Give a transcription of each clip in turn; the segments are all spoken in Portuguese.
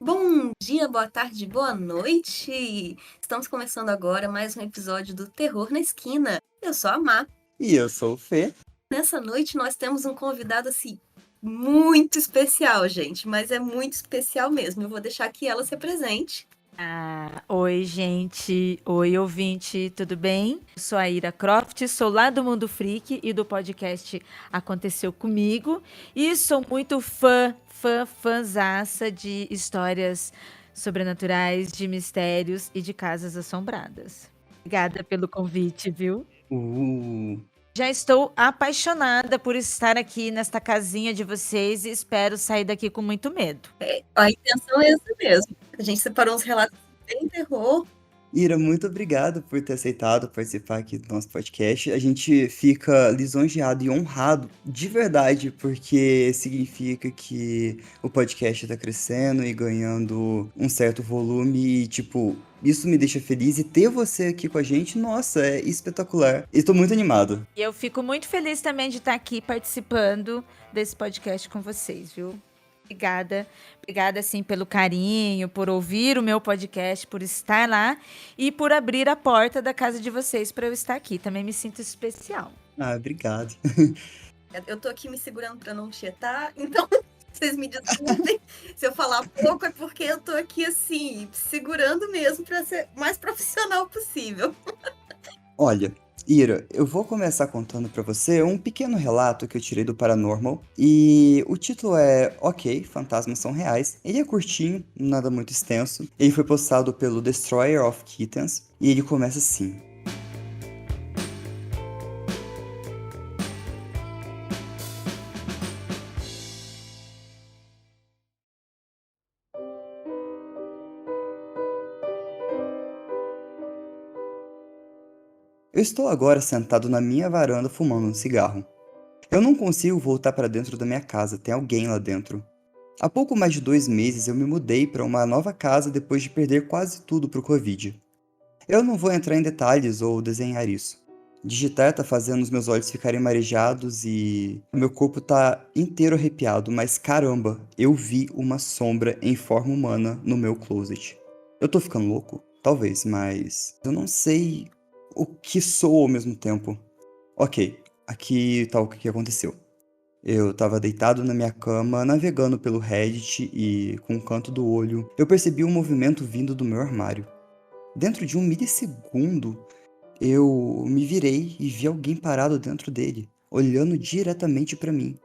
Bom dia, boa tarde, boa noite! Estamos começando agora mais um episódio do Terror na Esquina. Eu sou a Má. E eu sou o Fê. Nessa noite nós temos um convidado assim muito especial, gente, mas é muito especial mesmo. Eu vou deixar que ela se apresente. Oi, gente. Oi, ouvinte, tudo bem? Eu sou a Ira Croft, sou lá do Mundo Freak e do podcast Aconteceu Comigo. E sou muito fãzaça de histórias sobrenaturais, de mistérios e de casas assombradas. Obrigada pelo convite, viu? Já estou apaixonada por estar aqui nesta casinha de vocês e espero sair daqui com muito medo. A intenção é essa mesmo. A gente separou uns relatos bem terror. Ira, muito obrigado por ter aceitado participar aqui do nosso podcast. A gente fica lisonjeado e honrado de verdade, porque significa que o podcast está crescendo e ganhando um certo volume e, tipo, isso me deixa feliz. E ter você aqui com a gente, nossa, é espetacular. Estou muito animado. E eu fico muito feliz também de estar aqui participando desse podcast com vocês, viu? Obrigada. Obrigada, assim, pelo carinho, por ouvir o meu podcast, por estar lá e por abrir a porta da casa de vocês para eu estar aqui. Também me sinto especial. Ah, obrigado. Eu tô aqui me segurando para não tietar, então vocês me desculpem. Se eu falar pouco é porque eu tô aqui assim, segurando mesmo para ser o mais profissional possível. Olha, Ira, eu vou começar contando pra você um pequeno relato que eu tirei do Paranormal. E o título é Ok, Fantasmas São Reais. Ele é curtinho, nada muito extenso. Ele foi postado pelo Destroyer of Kittens. E ele começa assim. Eu estou agora sentado na minha varanda fumando um cigarro. Eu não consigo voltar para dentro da minha casa, tem alguém lá dentro. Há pouco mais de 2 meses eu me mudei para uma nova casa depois de perder quase tudo pro Covid. Eu não vou entrar em detalhes ou desenhar isso. Digitar tá fazendo os meus olhos ficarem marejados e meu corpo tá inteiro arrepiado, mas caramba, eu vi uma sombra em forma humana no meu closet. Eu tô ficando louco? Talvez, mas eu não sei o que sou ao mesmo tempo. Ok, aqui tá o que aconteceu. Eu tava deitado na minha cama, navegando pelo Reddit e, com um canto do olho, eu percebi um movimento vindo do meu armário. Dentro de um milissegundo, eu me virei e vi alguém parado dentro dele, olhando diretamente pra mim.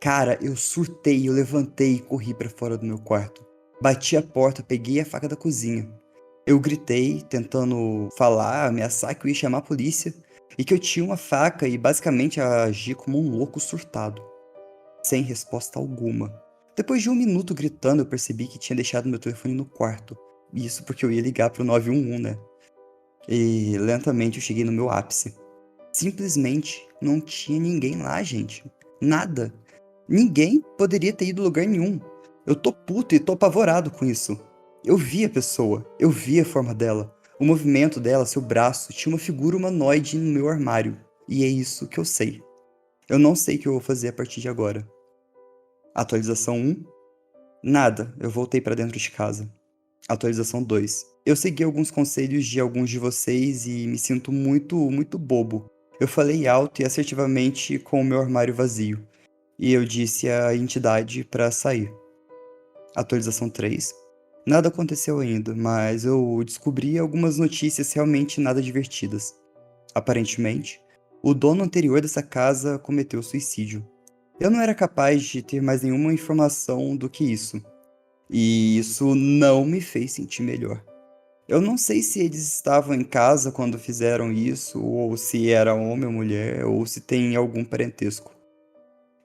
Cara, eu surtei, eu levantei e corri pra fora do meu quarto. Bati a porta, peguei a faca da cozinha. Eu gritei, tentando falar, ameaçar que eu ia chamar a polícia e que eu tinha uma faca e basicamente agi como um louco surtado, sem resposta alguma. Depois de 1 minuto gritando, eu percebi que tinha deixado meu telefone no quarto. Isso porque eu ia ligar pro 911, né? E lentamente eu cheguei no meu ápice. Simplesmente não tinha ninguém lá, gente. Nada. Ninguém poderia ter ido a lugar nenhum. Eu tô puto e tô apavorado com isso. Eu vi a pessoa, eu vi a forma dela. O movimento dela, seu braço, tinha uma figura humanoide no meu armário. E é isso que eu sei. Eu não sei o que eu vou fazer a partir de agora. Atualização 1. Nada, eu voltei pra dentro de casa. Atualização 2. Eu segui alguns conselhos de alguns de vocês e me sinto muito bobo. Eu falei alto e assertivamente com o meu armário vazio. E eu disse à entidade para sair. Atualização 3. Nada aconteceu ainda, mas eu descobri algumas notícias realmente nada divertidas. Aparentemente, o dono anterior dessa casa cometeu suicídio. Eu não era capaz de ter mais nenhuma informação do que isso. E isso não me fez sentir melhor. Eu não sei se eles estavam em casa quando fizeram isso, ou se era homem ou mulher, ou se tem algum parentesco.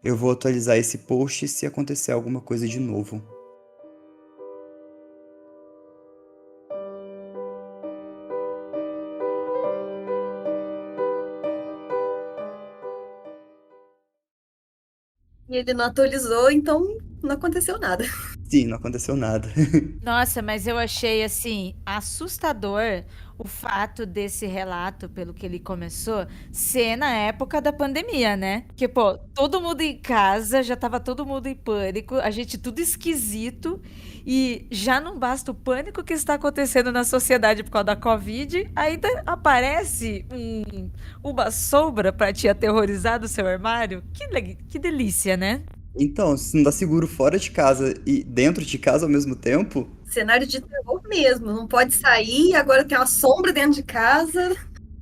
Eu vou atualizar esse post se acontecer alguma coisa de novo. E ele não atualizou, então não aconteceu nada. Sim, não aconteceu nada. Nossa, mas eu achei assim assustador o fato desse relato, pelo que ele começou, ser na época da pandemia, né? Que, pô, todo mundo em casa, já tava todo mundo em pânico, a gente tudo esquisito, e já não basta o pânico que está acontecendo na sociedade por causa da Covid, ainda aparece uma sombra pra te aterrorizar do seu armário. Que delícia, né? Então, se não dá seguro fora de casa e dentro de casa ao mesmo tempo, Cenário de terror mesmo. Não pode sair, agora tem uma sombra dentro de casa.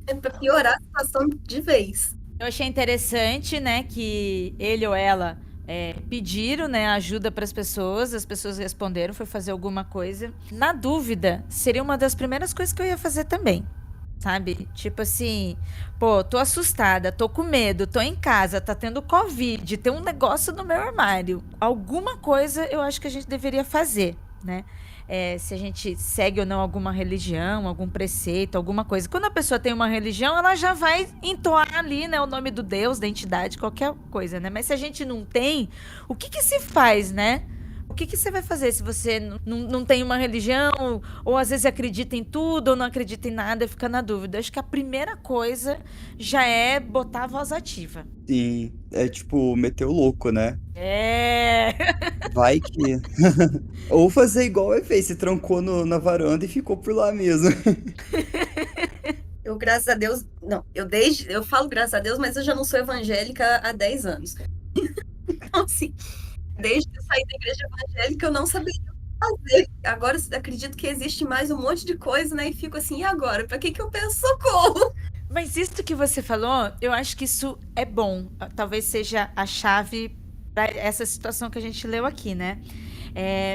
É pra piorar a situação de vez. Eu achei interessante, né, que ele ou ela pediram, né, ajuda para as pessoas responderam, foi fazer alguma coisa. Na dúvida, seria uma das primeiras coisas que eu ia fazer também, sabe? Tipo assim, pô, tô assustada, tô com medo, tô em casa, tá tendo Covid, tem um negócio no meu armário. Alguma coisa eu acho que a gente deveria fazer, né? Se a gente segue ou não alguma religião, algum preceito, alguma coisa. Quando a pessoa tem uma religião, ela já vai entoar ali, né, o nome do Deus, da entidade, qualquer coisa, né? Mas se a gente não tem, o que que se faz, né? O que que você vai fazer se você não tem uma religião, ou às vezes acredita em tudo, ou não acredita em nada e fica na dúvida? Acho que a primeira coisa já é botar a voz ativa. sim, é tipo, meter o louco, né? É. Vai que. Ou fazer igual ele fez, se trancou na varanda e ficou por lá mesmo. Eu, graças a Deus, não, eu falo graças a Deus, mas eu já não sou evangélica há 10 anos. Então, assim, desde que eu saí da igreja evangélica, eu não saberia o que fazer. Agora, eu acredito que existe mais um monte de coisa, né? E fico assim, e agora? Pra que eu peço socorro? Mas isso que você falou, eu acho que isso é bom. Talvez seja a chave para essa situação que a gente leu aqui, né?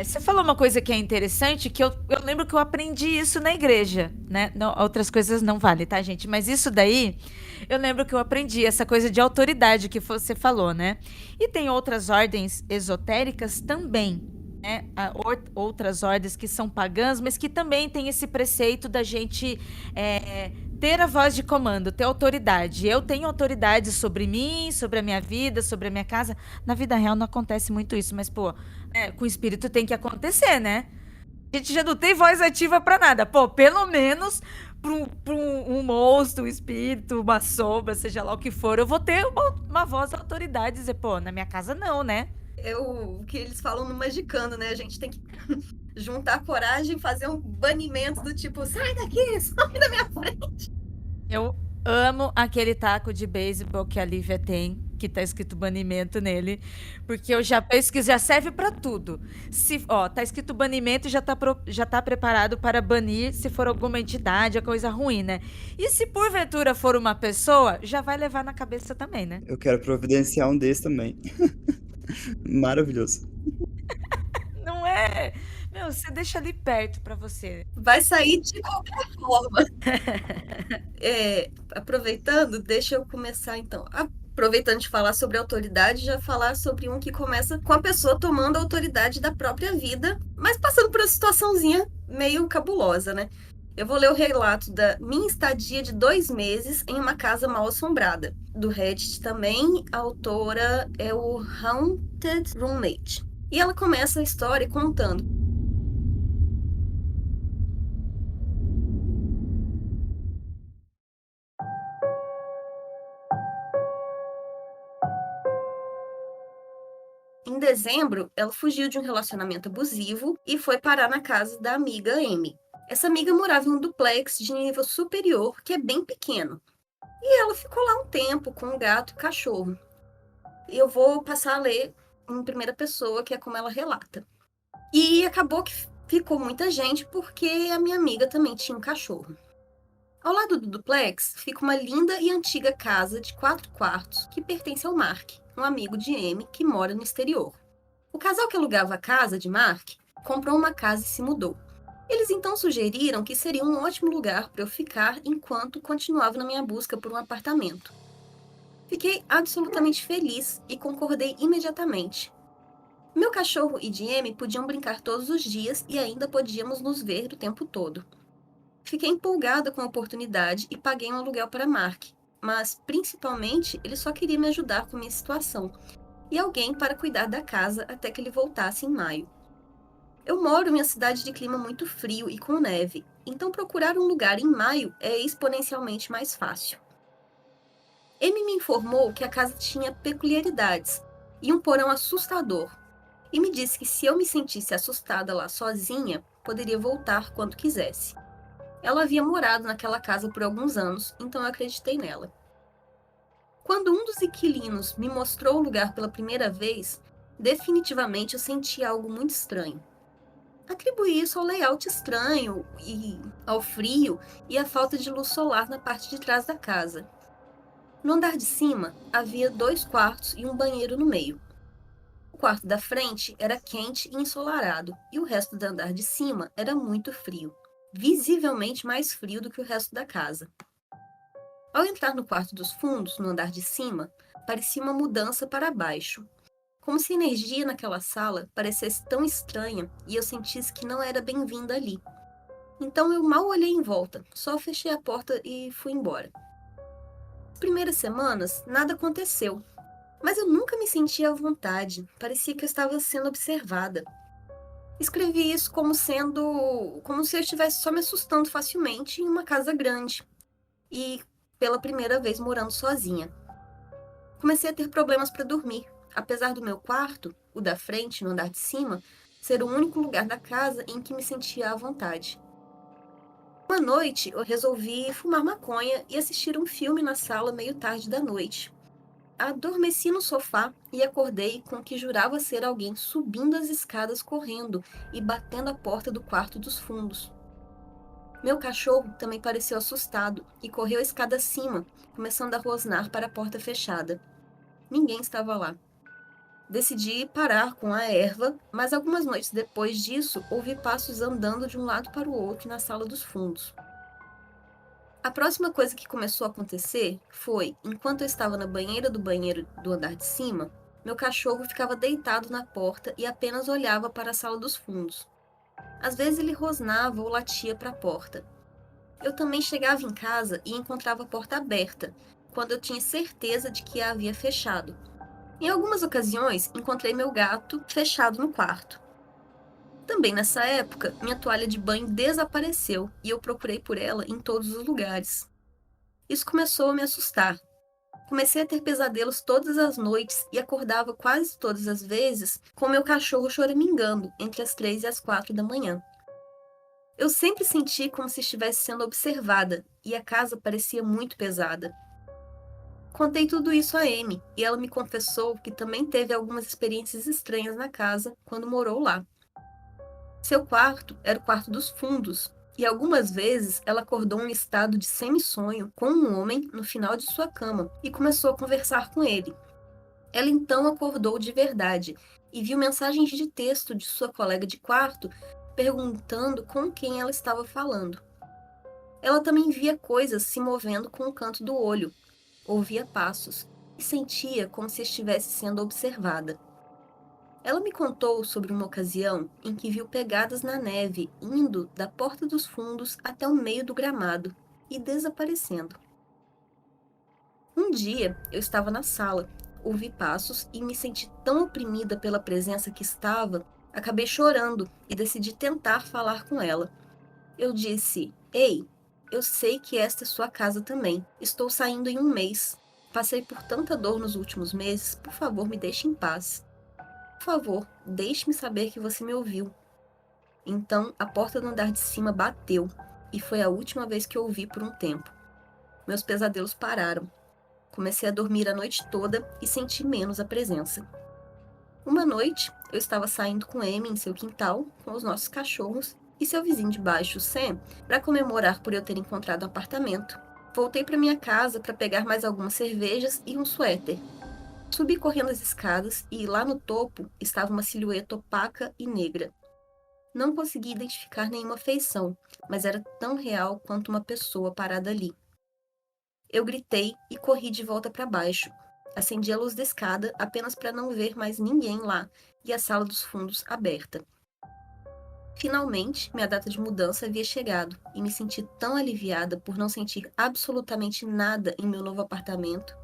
Você falou uma coisa que é interessante, que eu lembro que eu aprendi isso na igreja, né? Não, outras coisas não valem, tá, gente? Mas isso daí, eu lembro que eu aprendi, essa coisa de autoridade que você falou, né? E tem outras ordens esotéricas também, né? Outras ordens que são pagãs, mas que também tem esse preceito da gente ter a voz de comando, ter autoridade. Eu tenho autoridade sobre mim, sobre a minha vida, sobre a minha casa. Na vida real não acontece muito isso, mas, pô, com o espírito tem que acontecer, né? A gente já não tem voz ativa pra nada. Pô, pelo menos pra um monstro, um espírito, uma sombra, seja lá o que for, eu vou ter uma voz de autoridade e dizer, pô, na minha casa não, né? É o que eles falam no Magicano, né? A gente tem que juntar coragem e fazer um banimento do tipo, sai daqui, sai da minha frente. Eu amo aquele taco de beisebol que a Lívia tem, que tá escrito banimento nele, porque eu já pesquisei, já serve pra tudo. Se, ó, tá escrito banimento e já tá preparado para banir se for alguma entidade, a coisa ruim, né? E se porventura for uma pessoa, já vai levar na cabeça também, né? Eu quero providenciar um desses também. Maravilhoso. Não é? Meu, você deixa ali perto pra você. Vai sair de qualquer forma. Aproveitando, deixa eu começar então. Aproveitando de falar sobre autoridade, já falar sobre um que começa com a pessoa tomando a autoridade da própria vida, mas passando por uma situaçãozinha meio cabulosa, né? Eu vou ler o relato da minha estadia de 2 meses em uma casa mal assombrada. Do Reddit também, a autora é o Haunted Roommate. E ela começa a história contando. Em dezembro, ela fugiu de um relacionamento abusivo e foi parar na casa da amiga Amy. Essa amiga morava em um duplex de nível superior, que é bem pequeno. E ela ficou lá um tempo com um gato e cachorro. E eu vou passar a ler em primeira pessoa, que é como ela relata. E acabou que ficou muita gente porque a minha amiga também tinha um cachorro. Ao lado do duplex fica uma linda e antiga casa de 4 quartos que pertence ao Mark, um amigo de Amy que mora no exterior. O casal que alugava a casa de Mark comprou uma casa e se mudou. Eles então sugeriram que seria um ótimo lugar para eu ficar enquanto continuava na minha busca por um apartamento. Fiquei absolutamente feliz e concordei imediatamente. Meu cachorro e de Amy podiam brincar todos os dias e ainda podíamos nos ver o tempo todo. Fiquei empolgada com a oportunidade e paguei um aluguel para Mark, mas principalmente ele só queria me ajudar com minha situação e alguém para cuidar da casa até que ele voltasse em maio. Eu moro em uma cidade de clima muito frio e com neve, então procurar um lugar em maio é exponencialmente mais fácil. Amy me informou que a casa tinha peculiaridades e um porão assustador, e me disse que se eu me sentisse assustada lá sozinha, poderia voltar quando quisesse. Ela havia morado naquela casa por alguns anos, então eu acreditei nela. Quando um dos inquilinos me mostrou o lugar pela primeira vez, definitivamente eu senti algo muito estranho. Atribuí isso ao layout estranho e ao frio e à falta de luz solar na parte de trás da casa. No andar de cima, havia 2 quartos e um banheiro no meio. O quarto da frente era quente e ensolarado, e o resto do andar de cima era muito frio, visivelmente mais frio do que o resto da casa. Ao entrar no quarto dos fundos, no andar de cima, parecia uma mudança para baixo, como se a energia naquela sala parecesse tão estranha e eu sentisse que não era bem-vinda ali. Então eu mal olhei em volta, só fechei a porta e fui embora. Nas primeiras semanas, nada aconteceu, mas eu nunca me sentia à vontade, parecia que eu estava sendo observada. Escrevi isso como se eu estivesse só me assustando facilmente em uma casa grande e pela primeira vez morando sozinha. Comecei a ter problemas para dormir, apesar do meu quarto, o da frente, no andar de cima, ser o único lugar da casa em que me sentia à vontade. Uma noite, eu resolvi fumar maconha e assistir um filme na sala meio tarde da noite. Adormeci no sofá e acordei com o que jurava ser alguém subindo as escadas correndo e batendo a porta do quarto dos fundos. Meu cachorro também pareceu assustado e correu a escada acima, começando a rosnar para a porta fechada. Ninguém estava lá. Decidi parar com a erva, mas algumas noites depois disso, ouvi passos andando de um lado para o outro na sala dos fundos. A próxima coisa que começou a acontecer foi, enquanto eu estava na banheira do banheiro do andar de cima, meu cachorro ficava deitado na porta e apenas olhava para a sala dos fundos. Às vezes ele rosnava ou latia para a porta. Eu também chegava em casa e encontrava a porta aberta, quando eu tinha certeza de que a havia fechado. Em algumas ocasiões, encontrei meu gato fechado no quarto. Também nessa época, minha toalha de banho desapareceu e eu procurei por ela em todos os lugares. Isso começou a me assustar. Comecei a ter pesadelos todas as noites e acordava quase todas as vezes com meu cachorro choramingando entre as 3 e as 4 da manhã. Eu sempre senti como se estivesse sendo observada e a casa parecia muito pesada. Contei tudo isso a Amy e ela me confessou que também teve algumas experiências estranhas na casa quando morou lá. Seu quarto era o quarto dos fundos e algumas vezes ela acordou em estado de semi-sonho com um homem no final de sua cama e começou a conversar com ele. Ela então acordou de verdade e viu mensagens de texto de sua colega de quarto perguntando com quem ela estava falando. Ela também via coisas se movendo com o canto do olho, ouvia passos e sentia como se estivesse sendo observada. Ela me contou sobre uma ocasião em que viu pegadas na neve indo da porta dos fundos até o meio do gramado e desaparecendo. Um dia eu estava na sala, ouvi passos e me senti tão oprimida pela presença que estava, acabei chorando e decidi tentar falar com ela. Eu disse: "Ei, eu sei que esta é sua casa também. Estou saindo em um mês. Passei por tanta dor nos últimos meses. Por favor, me deixe em paz. Por favor, deixe-me saber que você me ouviu." Então, a porta do andar de cima bateu, e foi a última vez que eu ouvi por um tempo. Meus pesadelos pararam. Comecei a dormir a noite toda e senti menos a presença. Uma noite, eu estava saindo com Amy em seu quintal, com os nossos cachorros, e seu vizinho de baixo, Sam, para comemorar por eu ter encontrado o apartamento. Voltei para minha casa para pegar mais algumas cervejas e um suéter. Subi correndo as escadas e lá no topo estava uma silhueta opaca e negra. Não consegui identificar nenhuma feição, mas era tão real quanto uma pessoa parada ali. Eu gritei e corri de volta para baixo. Acendi a luz da escada apenas para não ver mais ninguém lá e a sala dos fundos aberta. Finalmente, minha data de mudança havia chegado e me senti tão aliviada por não sentir absolutamente nada em meu novo apartamento.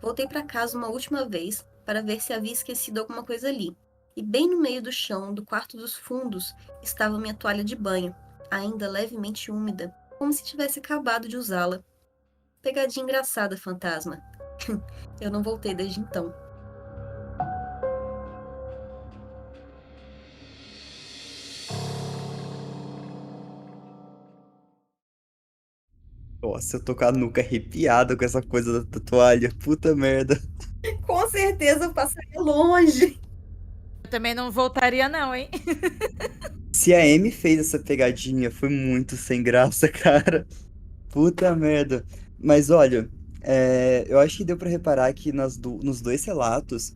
Voltei para casa uma última vez para ver se havia esquecido alguma coisa ali E bem no meio do chão do quarto dos fundos estava minha toalha de banho, ainda levemente úmida, como se tivesse acabado de usá-la. Pegadinha engraçada, fantasma. Eu não voltei desde então. Nossa, eu tô com a nuca arrepiada com essa coisa da toalha. Puta merda. Com certeza eu passaria longe. Eu também não voltaria, não, hein? Se a Amy fez essa pegadinha, foi muito sem graça, cara. Puta merda. Mas olha, eu acho que deu pra reparar que nos dois relatos,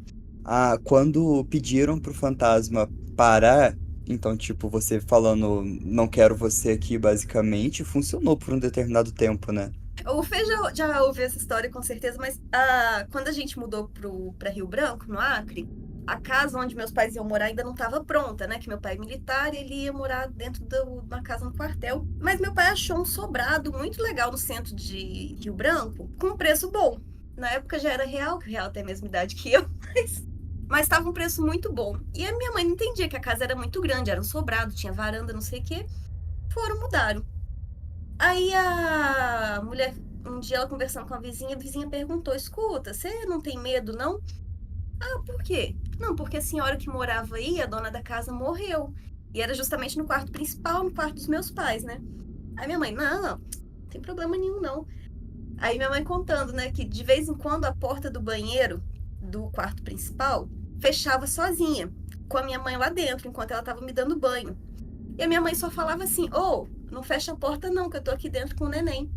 quando pediram pro fantasma parar, então, tipo, você falando não quero você aqui, basicamente, funcionou por um determinado tempo, né? O Fê já ouviu essa história com certeza, mas quando a gente mudou pra Rio Branco, no Acre, a casa onde meus pais iam morar ainda não estava pronta, né? Que meu pai é militar e ele ia morar dentro de uma casa no quartel. Mas meu pai achou um sobrado muito legal no centro de Rio Branco, com um preço bom. Na época já era real, que o real tem a mesma idade que eu, mas estava um preço muito bom. E a minha mãe não entendia que a casa era muito grande, era um sobrado, tinha varanda, não sei o quê. Mudaram. Aí a mulher, um dia ela conversando com a vizinha perguntou: escuta, você não tem medo, não? Ah, por quê? Não, porque a senhora que morava aí, a dona da casa, morreu. E era justamente no quarto principal, no quarto dos meus pais, né? Aí minha mãe, não tem problema nenhum, não. Aí minha mãe contando, né, que de vez em quando a porta do banheiro do quarto principal fechava sozinha, com a minha mãe lá dentro, enquanto ela tava me dando banho. E a minha mãe só falava assim: não fecha a porta não, que eu tô aqui dentro com o neném.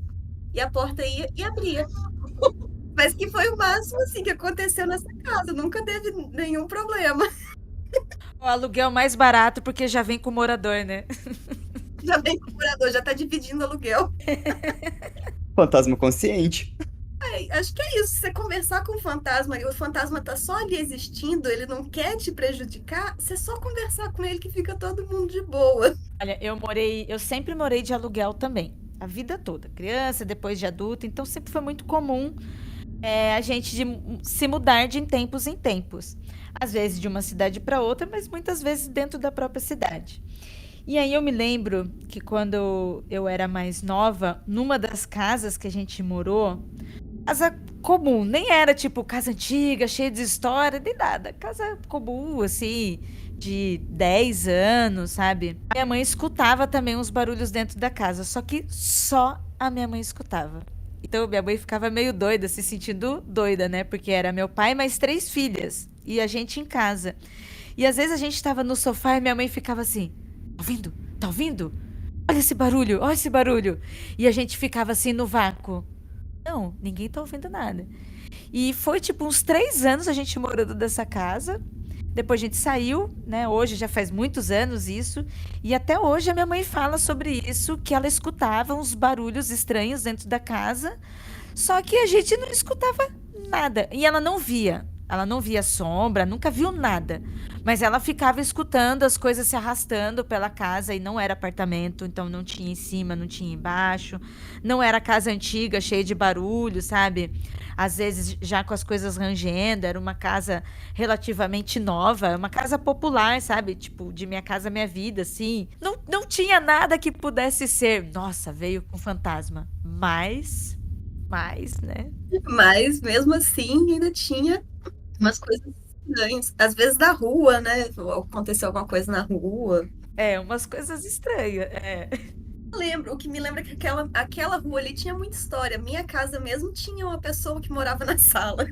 E a porta ia e abria. Mas que foi o máximo, assim, que aconteceu nessa casa. Nunca teve nenhum problema. O aluguel mais barato porque já vem com o morador, né? Já vem com o morador, já tá dividindo aluguel. Fantasma consciente. Acho que é isso. Você conversar com o fantasma e o fantasma tá só ali existindo, ele não quer te prejudicar, você só conversar com ele que fica todo mundo de boa. Olha, eu sempre morei de aluguel também, a vida toda, criança, depois de adulta, então sempre foi muito comum a gente se mudar de tempos em tempos. Às vezes de uma cidade para outra, mas muitas vezes dentro da própria cidade. E aí eu me lembro que quando eu era mais nova, numa das casas que a gente morou, casa comum, nem era tipo casa antiga, cheia de história, nem nada. Casa comum, assim, de 10 anos, sabe? Minha mãe escutava também uns barulhos dentro da casa, só que só a minha mãe escutava. Então minha mãe ficava meio doida, se sentindo doida, né? Porque era meu pai mais 3 filhas e a gente em casa. E às vezes a gente tava no sofá e minha mãe ficava assim: tá ouvindo? Tá ouvindo? Olha esse barulho, olha esse barulho. E a gente ficava assim no vácuo. Não, ninguém tá ouvindo nada. E foi tipo uns 3 anos a gente morando dessa casa. Depois a gente saiu, né? Hoje já faz muitos anos isso. E até hoje a minha mãe fala sobre isso, que ela escutava uns barulhos estranhos dentro da casa. Só que a gente não escutava nada. E ela não via. Ela não via sombra, nunca viu nada. Mas ela ficava escutando as coisas se arrastando pela casa e não era apartamento, então não tinha em cima, não tinha embaixo. Não era casa antiga, cheia de barulho, sabe? Às vezes já com as coisas rangendo, era uma casa relativamente nova, uma casa popular, sabe? Tipo, de Minha Casa Minha Vida, assim. Não tinha nada que pudesse ser, nossa, veio com fantasma. Mas, né? Mas mesmo assim, ainda tinha umas coisas estranhas. Às vezes na rua, né? Aconteceu alguma coisa na rua. É, umas coisas estranhas. É. O que me lembra é que aquela rua ali tinha muita história. Minha casa mesmo tinha uma pessoa que morava na sala.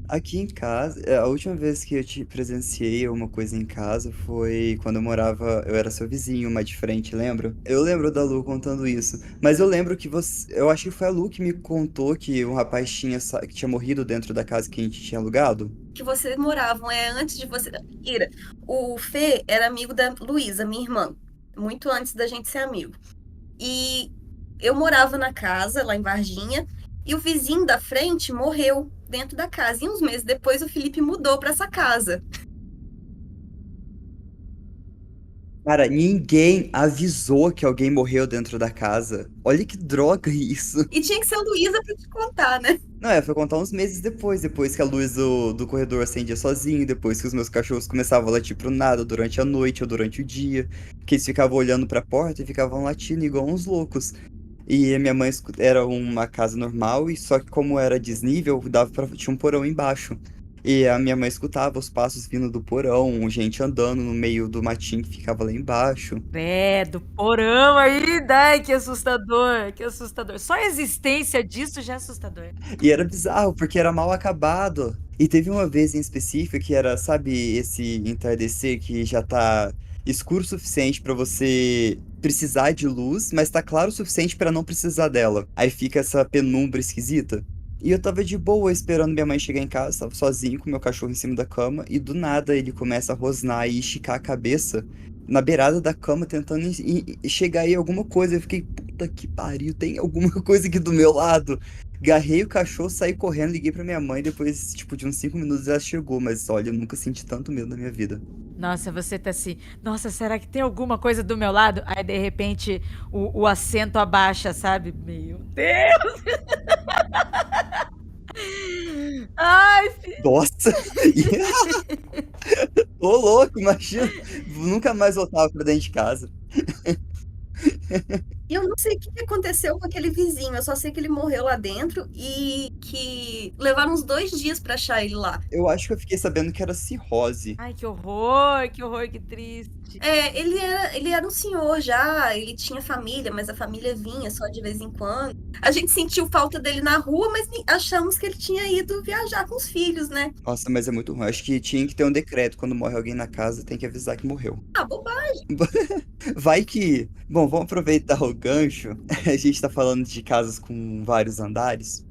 Aqui em casa, a última vez que eu te presenciei uma coisa em casa foi quando eu era seu vizinho, mais de frente, lembra? Eu lembro da Lu contando isso, mas eu lembro que eu acho que foi a Lu que me contou que um rapaz que tinha morrido dentro da casa que a gente tinha alugado. Que vocês moravam, antes de você. Ira, o Fê era amigo da Luísa, minha irmã, muito antes da gente ser amigo. E eu morava na casa, lá em Varginha, e o vizinho da frente morreu dentro da casa. E uns meses depois o Felipe mudou para essa casa. Cara, ninguém avisou que alguém morreu dentro da casa. Olha que droga isso. E tinha que ser a Luísa pra te contar, né? Não, foi contar uns meses depois que a luz do corredor acendia sozinho, depois que os meus cachorros começavam a latir pro nada durante a noite ou durante o dia, que eles ficavam olhando pra porta e ficavam latindo igual uns loucos. E a minha mãe era uma casa normal, e só que como era desnível, tinha um porão embaixo. E a minha mãe escutava os passos vindo do porão, gente andando no meio do matinho que ficava lá embaixo. Do porão aí, dai, que assustador, que assustador. Só a existência disso já é assustador. E era bizarro, porque era mal acabado. E teve uma vez em específico que era, sabe, esse entardecer que já tá escuro o suficiente pra você precisar de luz, mas tá claro o suficiente pra não precisar dela. Aí fica essa penumbra esquisita. E eu tava de boa esperando minha mãe chegar em casa, tava sozinho com meu cachorro em cima da cama, e do nada ele começa a rosnar e esticar a cabeça na beirada da cama, tentando chegar aí alguma coisa. Eu fiquei, puta que pariu, tem alguma coisa aqui do meu lado. Agarrei o cachorro, saí correndo, liguei pra minha mãe. Depois, tipo, de uns 5 minutos ela chegou. Mas olha, eu nunca senti tanto medo na minha vida. Nossa, você tá assim, nossa, será que tem alguma coisa do meu lado? Aí, de repente, o assento abaixa, sabe? Meu Deus! Ai, Nossa! Ô louco, imagina! Nunca mais voltava pra dentro de casa. E eu não sei o que que aconteceu com aquele vizinho, eu só sei que ele morreu lá dentro e que levaram uns 2 dias pra achar ele lá. Eu acho que eu fiquei sabendo que era cirrose. ai, que horror, que triste. É, ele era um senhor já, ele tinha família, mas a família vinha só de vez em quando. A gente sentiu falta dele na rua, mas achamos que ele tinha ido viajar com os filhos, né? Nossa, mas é muito ruim. Acho que tinha que ter um decreto. Quando morre alguém na casa, tem que avisar que morreu. Ah, bobagem. Vai que. Bom, vamos aproveitar o gancho. A gente tá falando de casas com vários andares.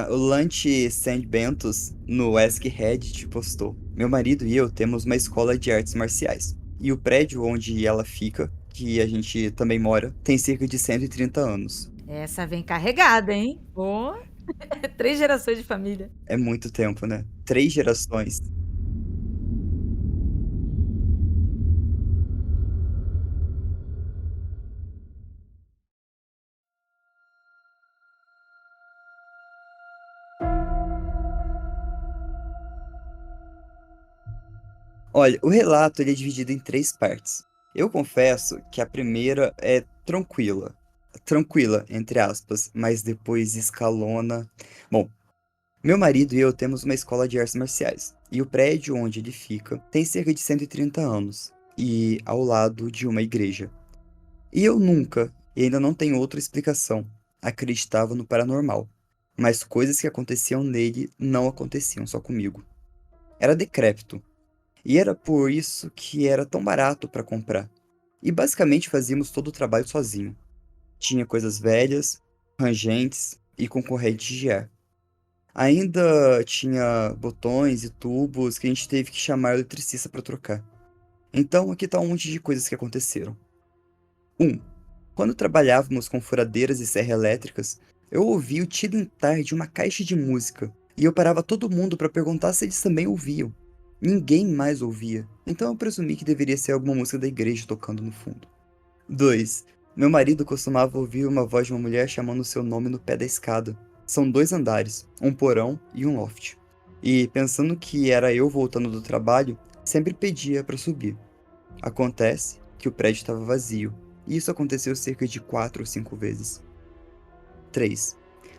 O Lunch St. Bentos no Ask Reddit postou: Meu marido e eu temos uma escola de artes marciais. E o prédio onde ela fica, que a gente também mora, tem cerca de 130 anos. Essa vem carregada, hein? Pô, 3 gerações de família. É muito tempo, né? 3 gerações. Olha, o relato ele é dividido em 3 partes. Eu confesso que a primeira é tranquila. Tranquila, entre aspas, mas depois escalona. Bom, meu marido e eu temos uma escola de artes marciais, e o prédio onde ele fica tem cerca de 130 anos, e ao lado de uma igreja. E eu nunca, e ainda não tenho outra explicação, acreditava no paranormal. Mas coisas que aconteciam nele não aconteciam só comigo. Era decrépito, e era por isso que era tão barato para comprar. E basicamente fazíamos todo o trabalho sozinho. Tinha coisas velhas, rangentes e com corrente de ar. Ainda tinha botões e tubos que a gente teve que chamar o eletricista para trocar. Então aqui tá um monte de coisas que aconteceram. 1. Quando trabalhávamos com furadeiras e serra elétricas, eu ouvi o tilintar de uma caixa de música, e eu parava todo mundo para perguntar se eles também ouviam. Ninguém mais ouvia, então eu presumi que deveria ser alguma música da igreja tocando no fundo. 2. Meu marido costumava ouvir uma voz de uma mulher chamando seu nome no pé da escada. São 2 andares, um porão e um loft. E pensando que era eu voltando do trabalho, sempre pedia para subir. Acontece que o prédio estava vazio, e isso aconteceu cerca de 4 ou 5 vezes. 3.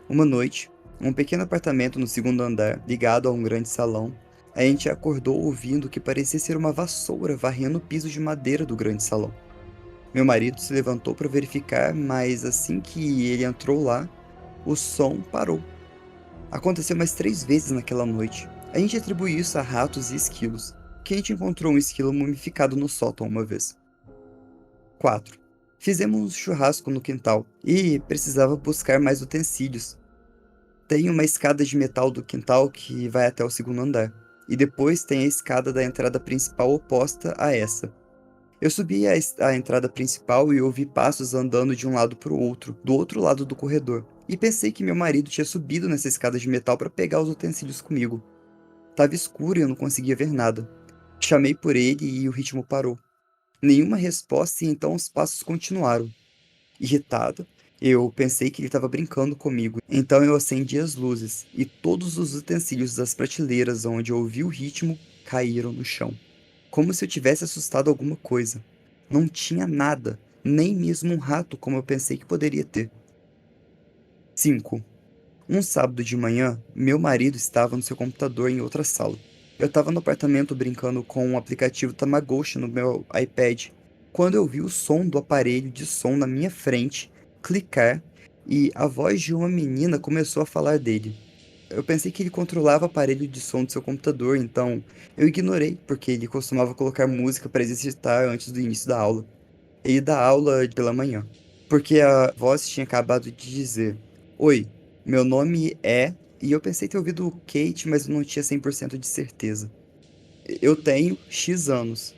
Uma noite, um pequeno apartamento no 2º andar, ligado a um grande salão, a gente acordou ouvindo o que parecia ser uma vassoura varrendo o piso de madeira do grande salão. Meu marido se levantou para verificar, mas assim que ele entrou lá, o som parou. Aconteceu mais 3 vezes naquela noite. A gente atribuiu isso a ratos e esquilos, que a gente encontrou um esquilo mumificado no sótão uma vez. 4. Fizemos um churrasco no quintal e precisava buscar mais utensílios. Tem uma escada de metal do quintal que vai até o 2º andar, e depois tem a escada da entrada principal oposta a essa. Eu subi a entrada principal e ouvi passos andando de um lado para o outro, do outro lado do corredor, e pensei que meu marido tinha subido nessa escada de metal para pegar os utensílios comigo. Tava escuro e eu não conseguia ver nada. Chamei por ele e o ritmo parou. Nenhuma resposta e então os passos continuaram. Irritado, eu pensei que ele estava brincando comigo, então eu acendi as luzes e todos os utensílios das prateleiras onde eu ouvi o ritmo caíram no chão, como se eu tivesse assustado alguma coisa. Não tinha nada, nem mesmo um rato como eu pensei que poderia ter. 5. Um sábado de manhã, meu marido estava no seu computador em outra sala. Eu estava no apartamento brincando com o aplicativo Tamagotchi no meu iPad, quando eu vi o som do aparelho de som na minha frente clicar e a voz de uma menina começou a falar dele. Eu pensei que ele controlava o aparelho de som do seu computador, então eu ignorei, porque ele costumava colocar música para exercitar antes do início da aula. E da aula pela manhã. Porque a voz tinha acabado de dizer: Oi, meu nome é. E eu pensei ter ouvido Kate, mas eu não tinha 100% de certeza. Eu tenho X anos.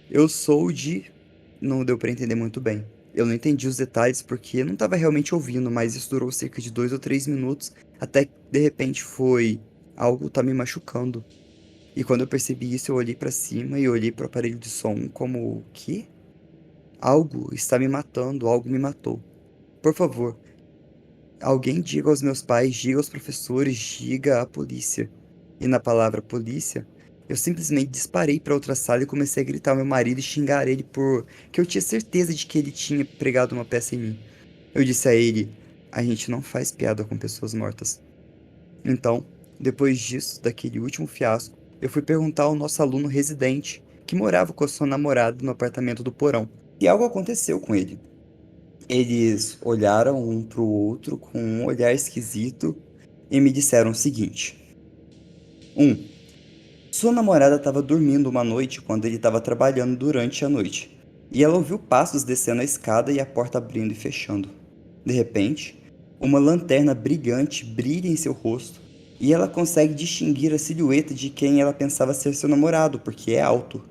Eu sou de. Não deu pra entender muito bem. Eu não entendi os detalhes porque eu não estava realmente ouvindo, mas isso durou cerca de 2 ou 3 minutos, até que de repente foi: algo tá me machucando. E quando eu percebi isso, eu olhei pra cima e olhei pro aparelho de som como: o quê? Algo está me matando, algo me matou. Por favor, alguém diga aos meus pais, diga aos professores, diga à polícia. E na palavra polícia, eu simplesmente disparei para outra sala e comecei a gritar ao meu marido e xingar ele por que eu tinha certeza de que ele tinha pregado uma peça em mim. Eu disse a ele: a gente não faz piada com pessoas mortas. Então, depois disso, daquele último fiasco, eu fui perguntar ao nosso aluno residente, que morava com a sua namorada no apartamento do porão, e algo aconteceu com ele. Eles olharam um pro outro com um olhar esquisito e me disseram o seguinte: 1. Sua namorada estava dormindo uma noite quando ele estava trabalhando durante a noite, e ela ouviu passos descendo a escada e a porta abrindo e fechando. De repente, uma lanterna brilhante brilha em seu rosto, e ela consegue distinguir a silhueta de quem ela pensava ser seu namorado, porque é alto.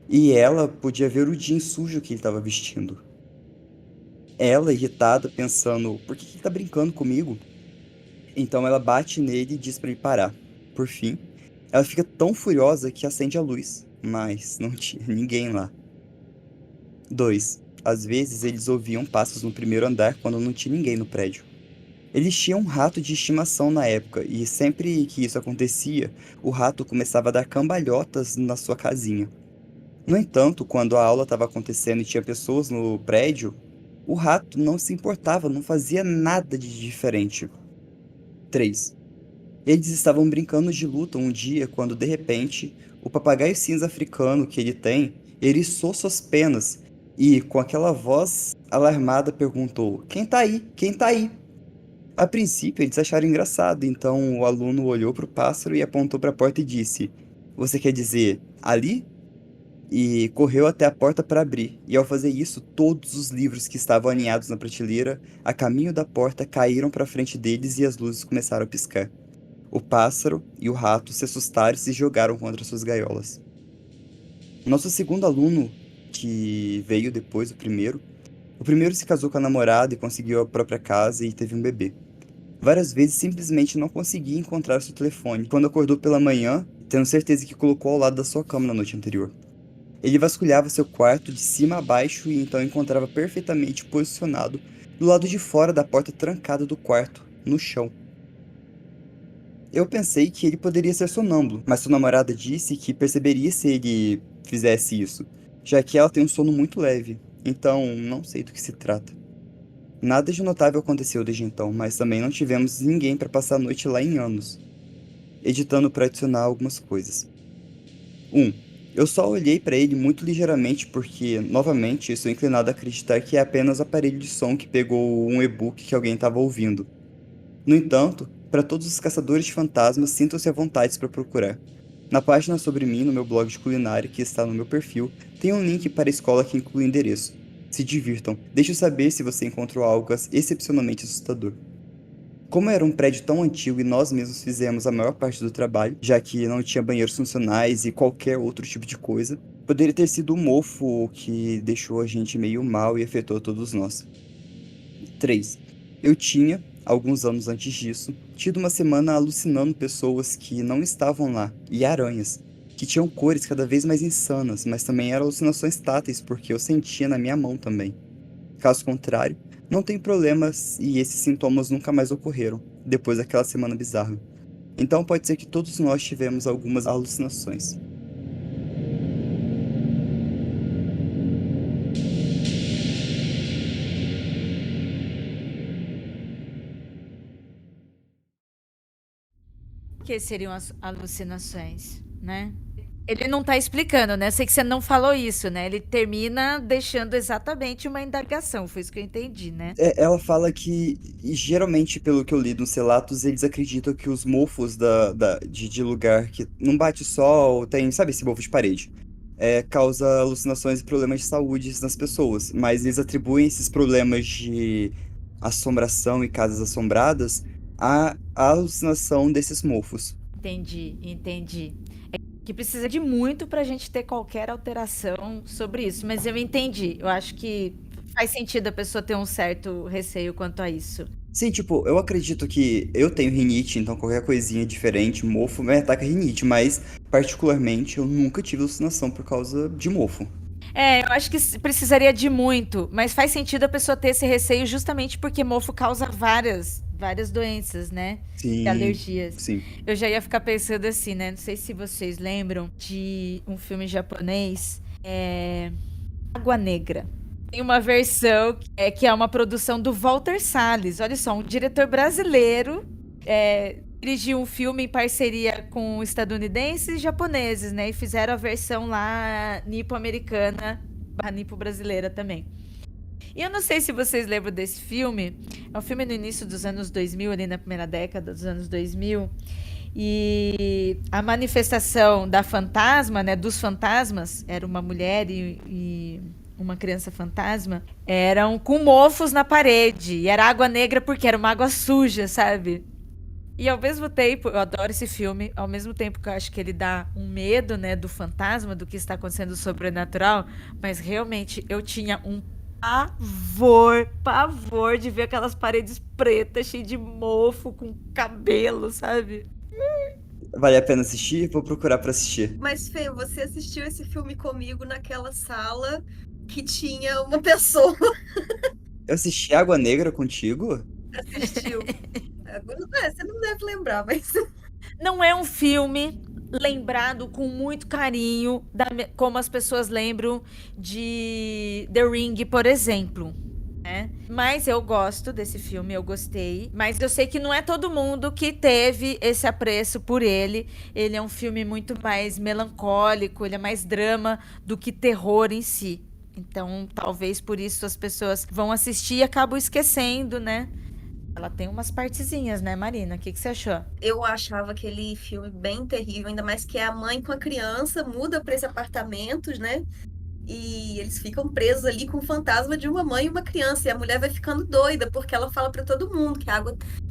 E ela podia ver o jeans sujo que ele estava vestindo. Ela, irritada, pensando: por que ele tá brincando comigo? Então ela bate nele e diz pra ele parar. Por fim, ela fica tão furiosa que acende a luz, mas não tinha ninguém lá. 2. Às vezes eles ouviam passos no primeiro andar quando não tinha ninguém no prédio. Eles tinham um rato de estimação na época, e sempre que isso acontecia, o rato começava a dar cambalhotas na sua casinha. No entanto, quando a aula estava acontecendo e tinha pessoas no prédio, o rato não se importava, não fazia nada de diferente. 3. Eles estavam brincando de luta um dia quando, de repente, o papagaio cinza africano que ele tem eriçou suas penas e, com aquela voz alarmada, perguntou: Quem tá aí? Quem tá aí? A princípio, eles acharam engraçado, então o aluno olhou para o pássaro e apontou para a porta e disse: Você quer dizer ali? E correu até a porta para abrir, e ao fazer isso, todos os livros que estavam aninhados na prateleira, a caminho da porta, caíram para frente deles e as luzes começaram a piscar. O pássaro e o rato se assustaram e se jogaram contra suas gaiolas. Nosso segundo aluno, que veio depois do primeiro, o primeiro se casou com a namorada e conseguiu a própria casa e teve um bebê. Várias vezes simplesmente não conseguia encontrar seu telefone, quando acordou pela manhã, tendo certeza que colocou ao lado da sua cama na noite anterior. Ele vasculhava seu quarto de cima a baixo e então encontrava perfeitamente posicionado do lado de fora da porta trancada do quarto, no chão. Eu pensei que ele poderia ser sonâmbulo, mas sua namorada disse que perceberia se ele fizesse isso, já que ela tem um sono muito leve, então não sei do que se trata. Nada de notável aconteceu desde então, mas também não tivemos ninguém para passar a noite lá em anos. Editando para adicionar algumas coisas. 1. Eu só olhei para ele muito ligeiramente porque, novamente, estou inclinado a acreditar que é apenas o aparelho de som que pegou um e-book que alguém estava ouvindo. No entanto, para todos os caçadores de fantasmas, sintam-se à vontade para procurar. Na página sobre mim, no meu blog de culinária, que está no meu perfil, tem um link para a escola que inclui o endereço. Se divirtam, deixe eu saber se você encontrou algo excepcionalmente assustador. Como era um prédio tão antigo e nós mesmos fizemos a maior parte do trabalho, já que não tinha banheiros funcionais e qualquer outro tipo de coisa, poderia ter sido o mofo que deixou a gente meio mal e afetou todos nós. 3. Eu tinha, alguns anos antes disso, tido uma semana alucinando pessoas que não estavam lá, e aranhas, que tinham cores cada vez mais insanas, mas também eram alucinações táteis, porque eu sentia na minha mão também. Caso contrário, não tem problemas e esses sintomas nunca mais ocorreram, depois daquela semana bizarra. Então pode ser que todos nós tivemos algumas alucinações. O que seriam as alucinações, né? Ele não tá explicando, né? Sei que você não falou isso, né? Ele termina deixando exatamente uma indagação, foi isso que eu entendi, né? Ela fala que, e geralmente, pelo que eu li nos relatos, eles acreditam que os mofos de lugar que não bate sol, tem, sabe, esse mofo de parede, causa alucinações e problemas de saúde nas pessoas. Mas eles atribuem esses problemas de assombração e casas assombradas à alucinação desses mofos. Entendi, entendi. É que precisa de muito pra gente ter qualquer alteração sobre isso, mas eu entendi. Eu acho que faz sentido a pessoa ter um certo receio quanto a isso. Sim, tipo, eu acredito que eu tenho rinite, então qualquer coisinha diferente, mofo, me ataca rinite, mas particularmente eu nunca tive alucinação por causa de mofo. Eu acho que precisaria de muito, mas faz sentido a pessoa ter esse receio justamente porque mofo causa várias doenças, né? E Sim, alergias. sim. Eu já ia ficar pensando assim, né? Não sei se vocês lembram de um filme japonês, Água Negra. Tem uma versão que é uma produção do Walter Salles. Olha só, um diretor brasileiro dirigiu um filme em parceria com estadunidenses e japoneses, né? E fizeram a versão lá nipo-americana, nipo-brasileira também. E eu não sei se vocês lembram desse filme. É um filme no início dos anos 2000, ali na primeira década dos anos 2000. E a manifestação da fantasma, né? Dos fantasmas, era uma mulher e uma criança fantasma, eram com mofos na parede. E era água negra porque era uma água suja, sabe? E ao mesmo tempo, eu adoro esse filme, ao mesmo tempo que eu acho que ele dá um medo, né, do fantasma, do que está acontecendo sobrenatural, mas realmente eu tinha um pavor de ver aquelas paredes pretas, cheias de mofo, com cabelo, sabe? Vale a pena assistir? Vou procurar pra assistir. Mas, Fê, você assistiu esse filme comigo naquela sala que tinha uma pessoa Eu assisti Água Negra contigo? que assistiu. Agora, você não deve lembrar, mas Não é um filme lembrado com muito carinho, como as pessoas lembram de The Ring, por exemplo. Né? Mas eu gosto desse filme, eu gostei. Mas eu sei que não é todo mundo que teve esse apreço por ele. Ele é um filme muito mais melancólico, ele é mais drama do que terror em si. Então, talvez por isso as pessoas vão assistir e acabam esquecendo, né? Ela tem umas partezinhas, né, Marina? O que você achou? eu achava aquele filme bem terrível, ainda mais que é a mãe com a criança muda para esse apartamento, né? E eles ficam presos ali com o fantasma de uma mãe e uma criança. E a mulher vai ficando doida, porque ela fala para todo mundo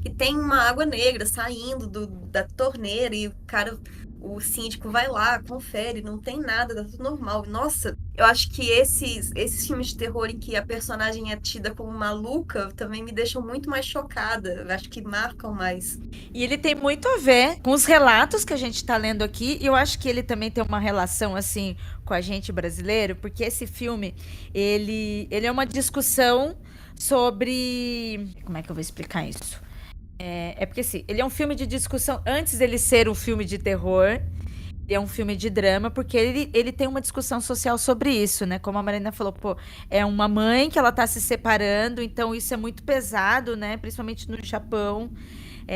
que tem uma água negra saindo da torneira. E o síndico vai lá, confere, não tem nada, tá tudo normal. Nossa, eu acho que esses filmes de terror em que a personagem é tida como maluca também me deixam muito mais chocada. Eu acho que marcam mais. E ele tem muito a ver com os relatos que a gente tá lendo aqui. E eu acho que ele também tem uma relação, assim, com a gente brasileiro, porque esse filme, ele é uma discussão sobre... Como é que eu vou explicar isso? Porque, assim, ele é um filme de discussão antes dele ser um filme de terror. Ele é um filme de drama, porque ele tem uma discussão social sobre isso, né? Como a Marina falou, pô, é uma mãe que ela tá se separando, então isso é muito pesado, né? Principalmente no Japão.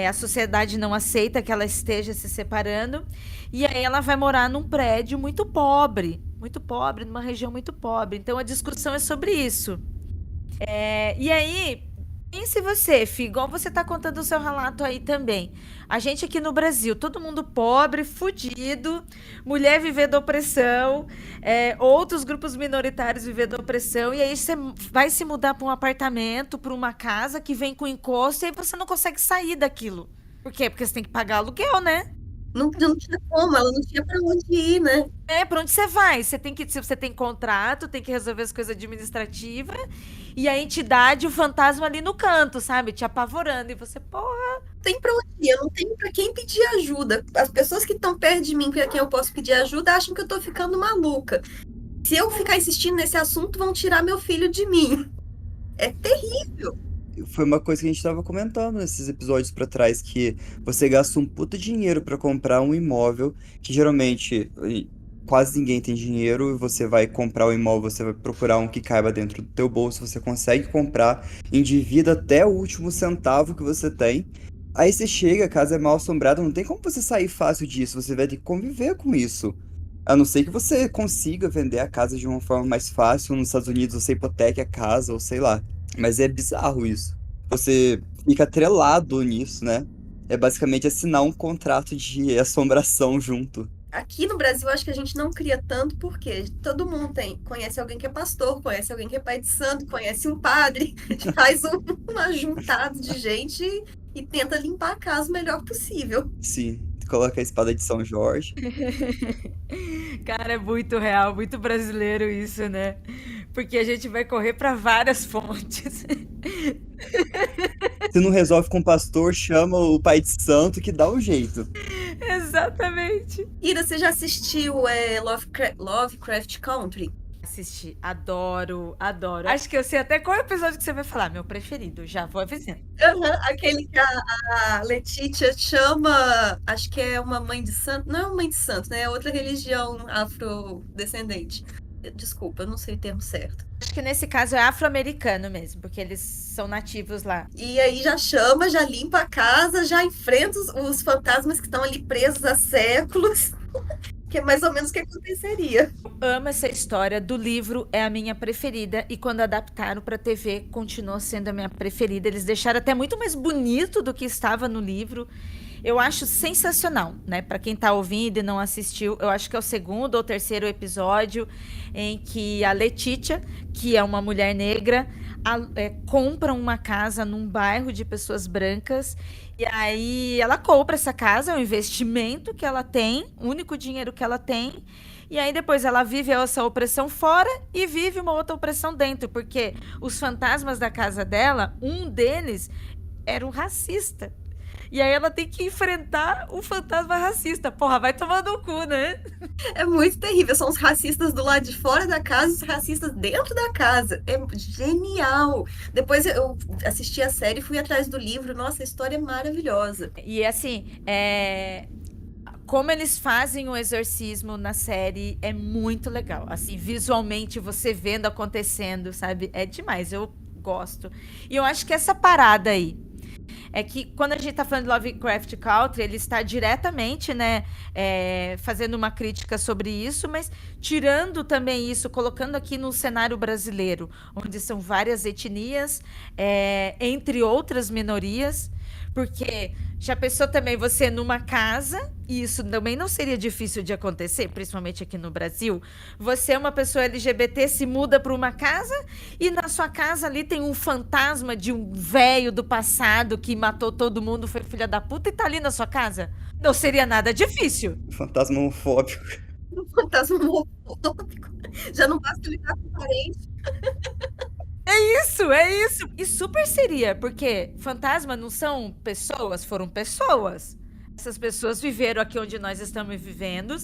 A sociedade não aceita que ela esteja se separando. E aí ela vai morar num prédio muito pobre, numa região muito pobre. Então a discussão é sobre isso. E aí, pense você, Fih, igual você tá contando o seu relato aí também. A gente aqui no Brasil, todo mundo pobre, fudido, mulher vivendo opressão, outros grupos minoritários vivendo opressão, e aí você vai se mudar para um apartamento, para uma casa que vem com encosto, e aí você não consegue sair daquilo. Por quê? Porque você tem que pagar aluguel, né? Não tinha como, ela não tinha para onde ir, né? Pra onde você vai? Se você tem contrato, tem que resolver as coisas administrativas, e a entidade, o fantasma ali no canto, sabe? Te apavorando. E você, porra. tem pra onde ir, eu não tenho pra quem pedir ajuda. As pessoas que estão perto de mim, pra quem eu posso pedir ajuda, acham que eu tô ficando maluca. Se eu ficar insistindo nesse assunto, vão tirar meu filho de mim. É terrível. Foi uma coisa que a gente tava comentando nesses episódios pra trás, que você gasta um puta dinheiro pra comprar um imóvel, que geralmente quase ninguém tem dinheiro, e você vai comprar o imóvel, você vai procurar um que caiba dentro do teu bolso, você consegue comprar, endivida até o último centavo que você tem. Aí você chega, a casa é mal assombrada, não tem como você sair fácil disso, você vai ter que conviver com isso. A não ser que você consiga vender a casa de uma forma mais fácil, nos Estados Unidos você hipoteca a casa, ou sei lá. Mas é bizarro isso. Você fica atrelado nisso, né? É basicamente assinar um contrato de assombração junto. Aqui no Brasil, acho que a gente não cria tanto, porque todo mundo conhece alguém que é pastor, conhece alguém que é pai de santo, conhece um padre, faz um ajuntado de gente e tenta limpar a casa o melhor possível. Sim, coloca a espada de São Jorge. Cara, é muito real, muito brasileiro isso, né? Porque a gente vai correr para várias fontes. Se não resolve com o pastor, chama o pai de santo que dá um jeito. Exatamente. Ira, você já assistiu Lovecraft Country? Assisti, adoro, adoro. Acho que eu sei até qual episódio que você vai falar, meu preferido, já vou avisando. Aham, aquele que a Letícia chama, acho que é uma mãe de santo, não é uma mãe de santo, né? É outra religião afrodescendente. Desculpa, eu não sei o termo certo. Acho que nesse caso é afro-americano mesmo, porque eles são nativos lá. E aí já chama, já limpa a casa, já enfrenta os fantasmas que estão ali presos há séculos, que é mais ou menos o que aconteceria. Amo essa história, do livro é a minha preferida e quando adaptaram para TV continuou sendo a minha preferida. Eles deixaram até muito mais bonito do que estava no livro. Eu acho sensacional, né? Para quem tá ouvindo e não assistiu, eu acho que é o segundo ou terceiro episódio em que a Letitia, que é uma mulher negra, compra uma casa num bairro de pessoas brancas e aí ela compra essa casa, é um investimento que ela tem, o único dinheiro que ela tem. E aí depois ela vive essa opressão fora e vive uma outra opressão dentro, porque os fantasmas da casa dela, um deles era um racista. E aí ela tem que enfrentar o fantasma racista. Porra, vai tomar no cu, né? É muito terrível. São os racistas do lado de fora da casa e os racistas dentro da casa. É genial. Depois eu assisti a série e fui atrás do livro. Nossa, a história é maravilhosa. E assim, como eles fazem o exorcismo na série é muito legal. Assim, visualmente você vendo acontecendo, sabe? É demais. Eu gosto. E eu acho que essa parada aí é que quando a gente tá falando de Lovecraft Country, ele está diretamente, né, fazendo uma crítica sobre isso, mas tirando também isso, colocando aqui no cenário brasileiro, onde são várias etnias, entre outras minorias, porque já pensou também você numa casa, e isso também não seria difícil de acontecer, principalmente aqui no Brasil. Você é uma pessoa LGBT, se muda para uma casa e na sua casa ali tem um fantasma de um velho do passado que matou todo mundo, foi filha da puta e tá ali na sua casa. Não seria nada difícil. Fantasma homofóbico. Um fantasma homofóbico. Já não basta lidar com parente. Isso, é isso. E super seria, porque fantasma não são pessoas, foram pessoas. Essas pessoas viveram aqui onde nós estamos vivendo.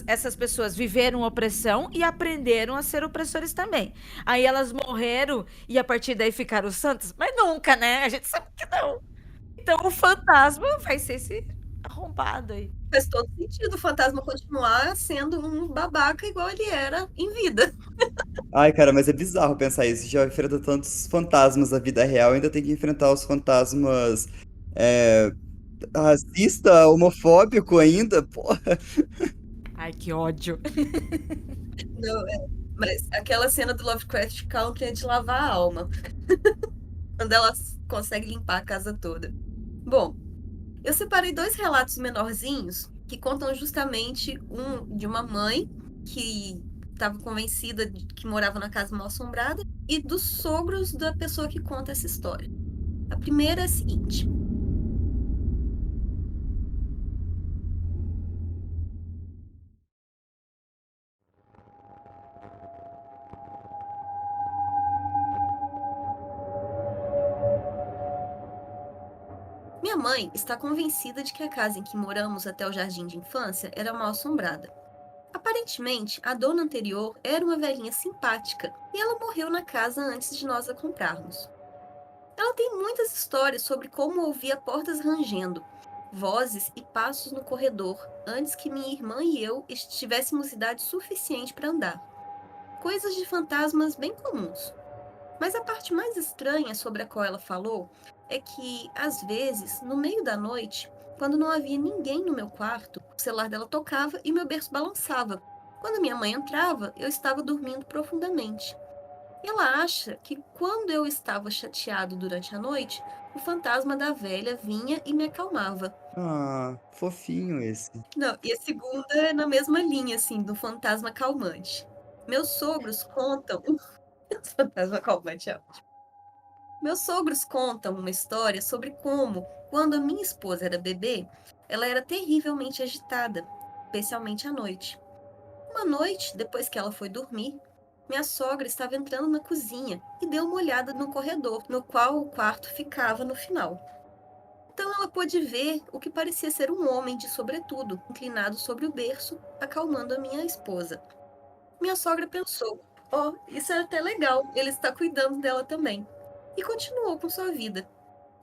Essas pessoas viveram opressão e aprenderam a ser opressores também. Aí elas morreram e a partir daí ficaram santas. Mas nunca, né? A gente sabe que não. Então o fantasma vai ser esse arrombado aí. Faz todo sentido o fantasma continuar sendo um babaca igual ele era em vida. Ai, cara, mas é bizarro pensar isso. Já enfrenta tantos fantasmas na vida real, ainda tem que enfrentar os fantasmas é, racista, homofóbico ainda. Porra. Ai, que ódio. Não, mas aquela cena do Lovecraft Country é de lavar a alma. Quando ela consegue limpar a casa toda. Bom, eu separei dois relatos menorzinhos que contam justamente um de uma mãe que estava convencida de que morava na casa mal assombrada e dos sogros da pessoa que conta essa história. A primeira é a seguinte. Minha mãe está convencida de que a casa em que moramos até o jardim de infância era mal assombrada. Aparentemente, a dona anterior era uma velhinha simpática e ela morreu na casa antes de nós a comprarmos. Ela tem muitas histórias sobre como ouvia portas rangendo, vozes e passos no corredor antes que minha irmã e eu tivéssemos idade suficiente para andar. Coisas de fantasmas bem comuns. Mas a parte mais estranha sobre a qual ela falou é que, às vezes, no meio da noite, quando não havia ninguém no meu quarto, o celular dela tocava e meu berço balançava. Quando minha mãe entrava, eu estava dormindo profundamente. Ela acha que quando eu estava chateado durante a noite, o fantasma da velha vinha e me acalmava. Ah, fofinho esse. Não, e a segunda é na mesma linha, assim, do fantasma calmante. Meus sogros contam. Fantasma calmante, ó. Meus sogros contam uma história sobre como, quando a minha esposa era bebê, ela era terrivelmente agitada, especialmente à noite. Uma noite, depois que ela foi dormir, minha sogra estava entrando na cozinha e deu uma olhada no corredor, no qual o quarto ficava no final. Então ela pôde ver o que parecia ser um homem de sobretudo, inclinado sobre o berço, acalmando a minha esposa. Minha sogra pensou: oh, isso é até legal, ele está cuidando dela também. E continuou com sua vida.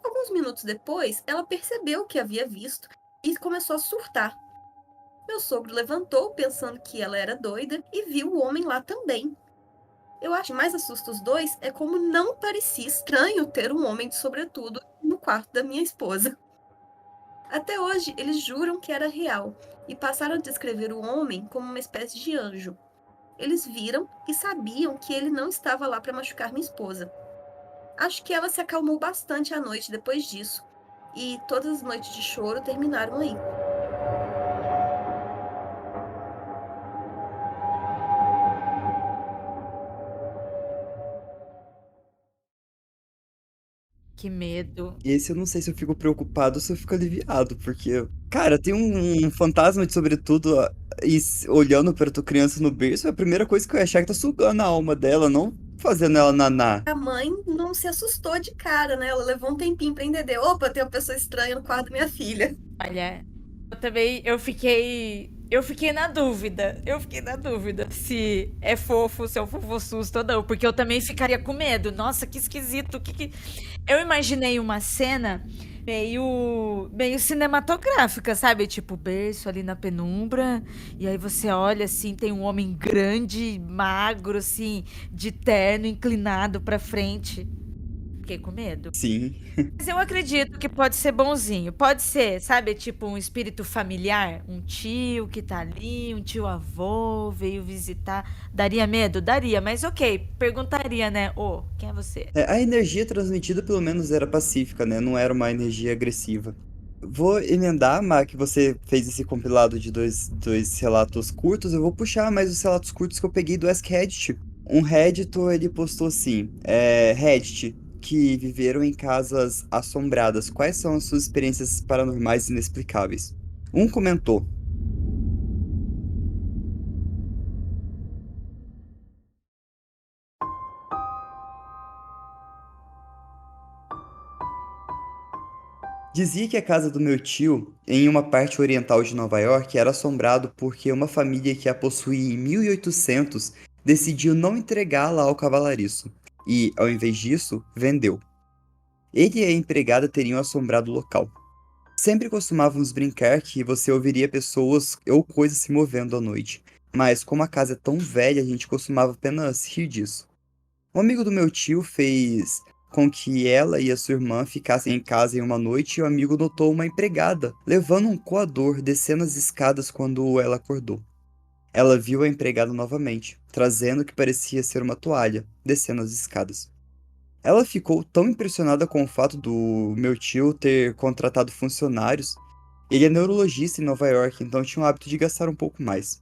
Alguns minutos depois, ela percebeu o que havia visto e começou a surtar. Meu sogro levantou, pensando que ela era doida, e viu o homem lá também. Eu acho que mais assusta os dois é como não parecia estranho ter um homem de sobretudo no quarto da minha esposa. Até hoje, eles juram que era real e passaram a descrever o homem como uma espécie de anjo. Eles viram e sabiam que ele não estava lá para machucar minha esposa. Acho que ela se acalmou bastante à noite depois disso, e todas as noites de choro terminaram aí. Que medo. Esse eu não sei se eu fico preocupado ou se eu fico aliviado, porque, cara, tem um fantasma de sobretudo olhando pra tua criança no berço, a primeira coisa que eu ia achar é que tá sugando a alma dela, não fazendo ela naná. A mãe não se assustou de cara, né? Ela levou um tempinho pra entender. Opa, tem uma pessoa estranha no quarto da minha filha. Olha, eu fiquei na dúvida. Eu fiquei na dúvida se é fofo, se é um fofo susto ou não, porque eu também ficaria com medo. Nossa, que esquisito. Eu imaginei uma cena meio cinematográfica, sabe? Tipo, berço ali na penumbra, e aí você olha assim, tem um homem grande, magro assim, de terno inclinado pra frente. Fiquei com medo. Sim. Mas eu acredito que pode ser bonzinho. Pode ser, sabe, tipo um espírito familiar, um tio que tá ali, um tio avô veio visitar. Daria medo? Daria, mas ok, perguntaria, né? Ô, quem é você? A energia transmitida pelo menos era pacífica, né? Não era uma energia agressiva. Vou emendar, Má, que você fez esse compilado de dois relatos curtos. Eu vou puxar mais os relatos curtos que eu peguei do Ask Reddit. Um Redditor, ele postou assim: Reddit, que viveram em casas assombradas, quais são as suas experiências paranormais inexplicáveis? Um comentou: dizia que a casa do meu tio, em uma parte oriental de Nova York, era assombrado porque uma família que a possuía em 1800 decidiu não entregá-la ao cavalariço e, ao invés disso, vendeu. Ele e a empregada teriam assombrado o local. Sempre costumávamos brincar que você ouviria pessoas ou coisas se movendo à noite, mas como a casa é tão velha, a gente costumava apenas rir disso. Um amigo do meu tio fez com que ela e a sua irmã ficassem em casa em uma noite e o amigo notou uma empregada levando um coador descendo as escadas quando ela acordou. Ela viu a empregada novamente, trazendo o que parecia ser uma toalha, descendo as escadas. Ela ficou tão impressionada com o fato do meu tio ter contratado funcionários. Ele é neurologista em Nova York, então tinha o hábito de gastar um pouco mais.